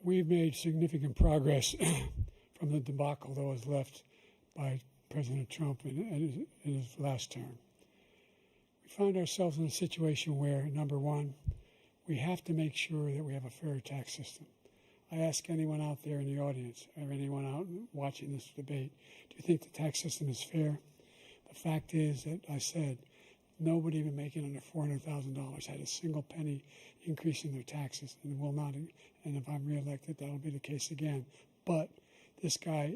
We've made significant progress from the debacle that was left by President Trump in his last term. We find ourselves in a situation where, number one, we have to make sure that we have a fair tax system. I ask anyone out there in the audience or anyone out watching this debate, do you think the tax system is fair? The fact is that I said nobody even making under $400,000 had a single penny increase in their taxes and will not. And if I'm reelected, that'll be the case again. But this guy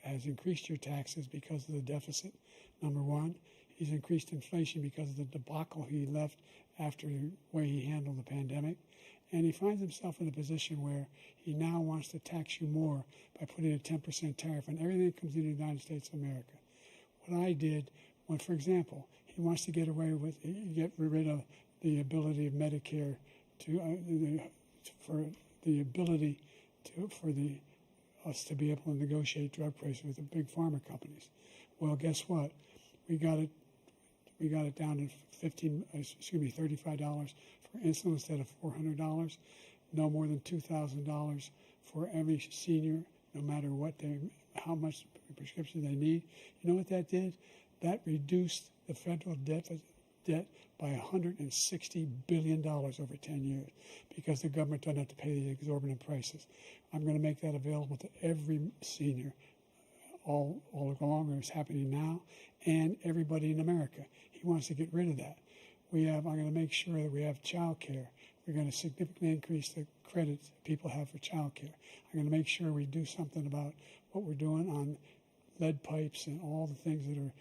has increased your taxes because of the deficit, number one. He's increased inflation because of the debacle he left after the way he handled the pandemic. And he finds himself in a position where he now wants to tax you more by putting a 10% tariff on everything that comes into the United States of America. What I did, when, for example, he wants to get rid of the ability of Medicare for us to be able to negotiate drug prices with the big pharma companies. Well, guess what? We got it down to $35 for insulin instead of $400. No more than $2,000 for every senior, no matter how much prescription they need. You know what that did? That reduced the federal debt by $160 billion over 10 years because the government doesn't have to pay these exorbitant prices. I'm going to make that available to every senior all along, it's happening now, and everybody in America. He wants to get rid of that. I'm going to make sure that we have child care. We're going to significantly increase the credits people have for child care. I'm going to make sure we do something about what we're doing on lead pipes and all the things that are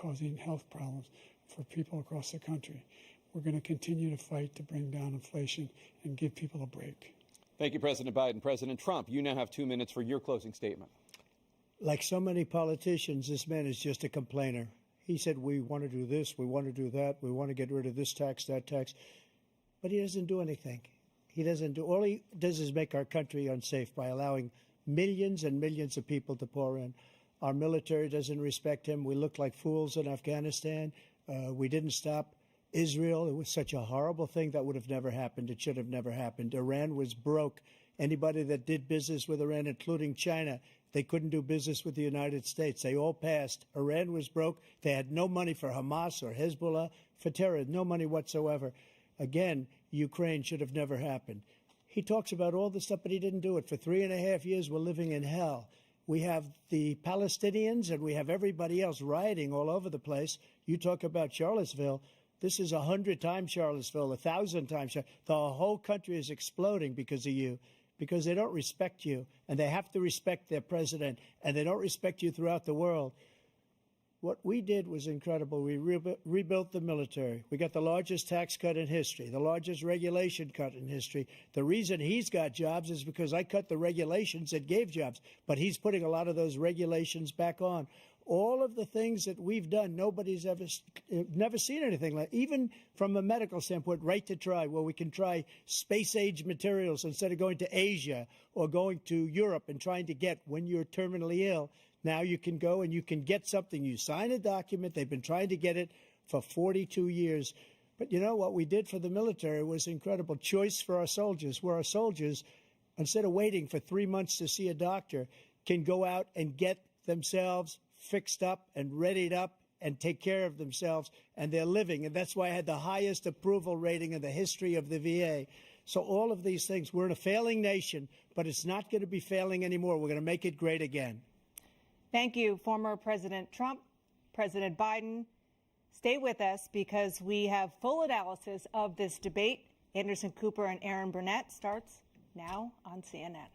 causing health problems for people across the country. We're going to continue to fight to bring down inflation and give people a break. Thank you, President Biden. President Trump, you now have 2 minutes for your closing statement. Like so many politicians, this man is just a complainer. He said, we want to do this, we want to do that, we want to get rid of this tax, that tax. But he doesn't do anything. All he does is make our country unsafe by allowing millions and millions of people to pour in. Our military doesn't respect him. We look like fools in Afghanistan. We didn't stop Israel. It was such a horrible thing that would have never happened. It should have never happened. Iran was broke. Anybody that did business with Iran, including China, they couldn't do business with the United States. They all passed. Iran was broke. They had no money for Hamas or Hezbollah, for terror, no money whatsoever. Again, Ukraine should have never happened. He talks about all this stuff, but he didn't do it. For 3.5 years, we're living in hell. We have the Palestinians and we have everybody else rioting all over the place. You talk about Charlottesville. This is 100 times Charlottesville, 1,000 times. The whole country is exploding because of you, because they don't respect you, and they have to respect their president, and they don't respect you throughout the world. What we did was incredible. We rebuilt the military. We got the largest tax cut in history, the largest regulation cut in history. The reason he's got jobs is because I cut the regulations that gave jobs, but he's putting a lot of those regulations back on. All of the things that we've done, nobody's never seen anything like. Even from a medical standpoint, right to try, where we can try space-age materials instead of going to Asia or going to Europe and trying to get when you're terminally ill. Now you can go and you can get something. You sign a document. They've been trying to get it for 42 years. But you know what we did for the military was incredible. Choice for our soldiers, where our soldiers, instead of waiting for 3 months to see a doctor, can go out and get themselves fixed up and readied up and take care of themselves, and they're living. And that's why I had the highest approval rating in the history of the VA. So all of these things, we're in a failing nation, but it's not going to be failing anymore. We're going to make it great again. Thank you, former President Trump, President Biden. Stay with us because we have full analysis of this debate. Anderson Cooper and Aaron Burnett starts now on CNN.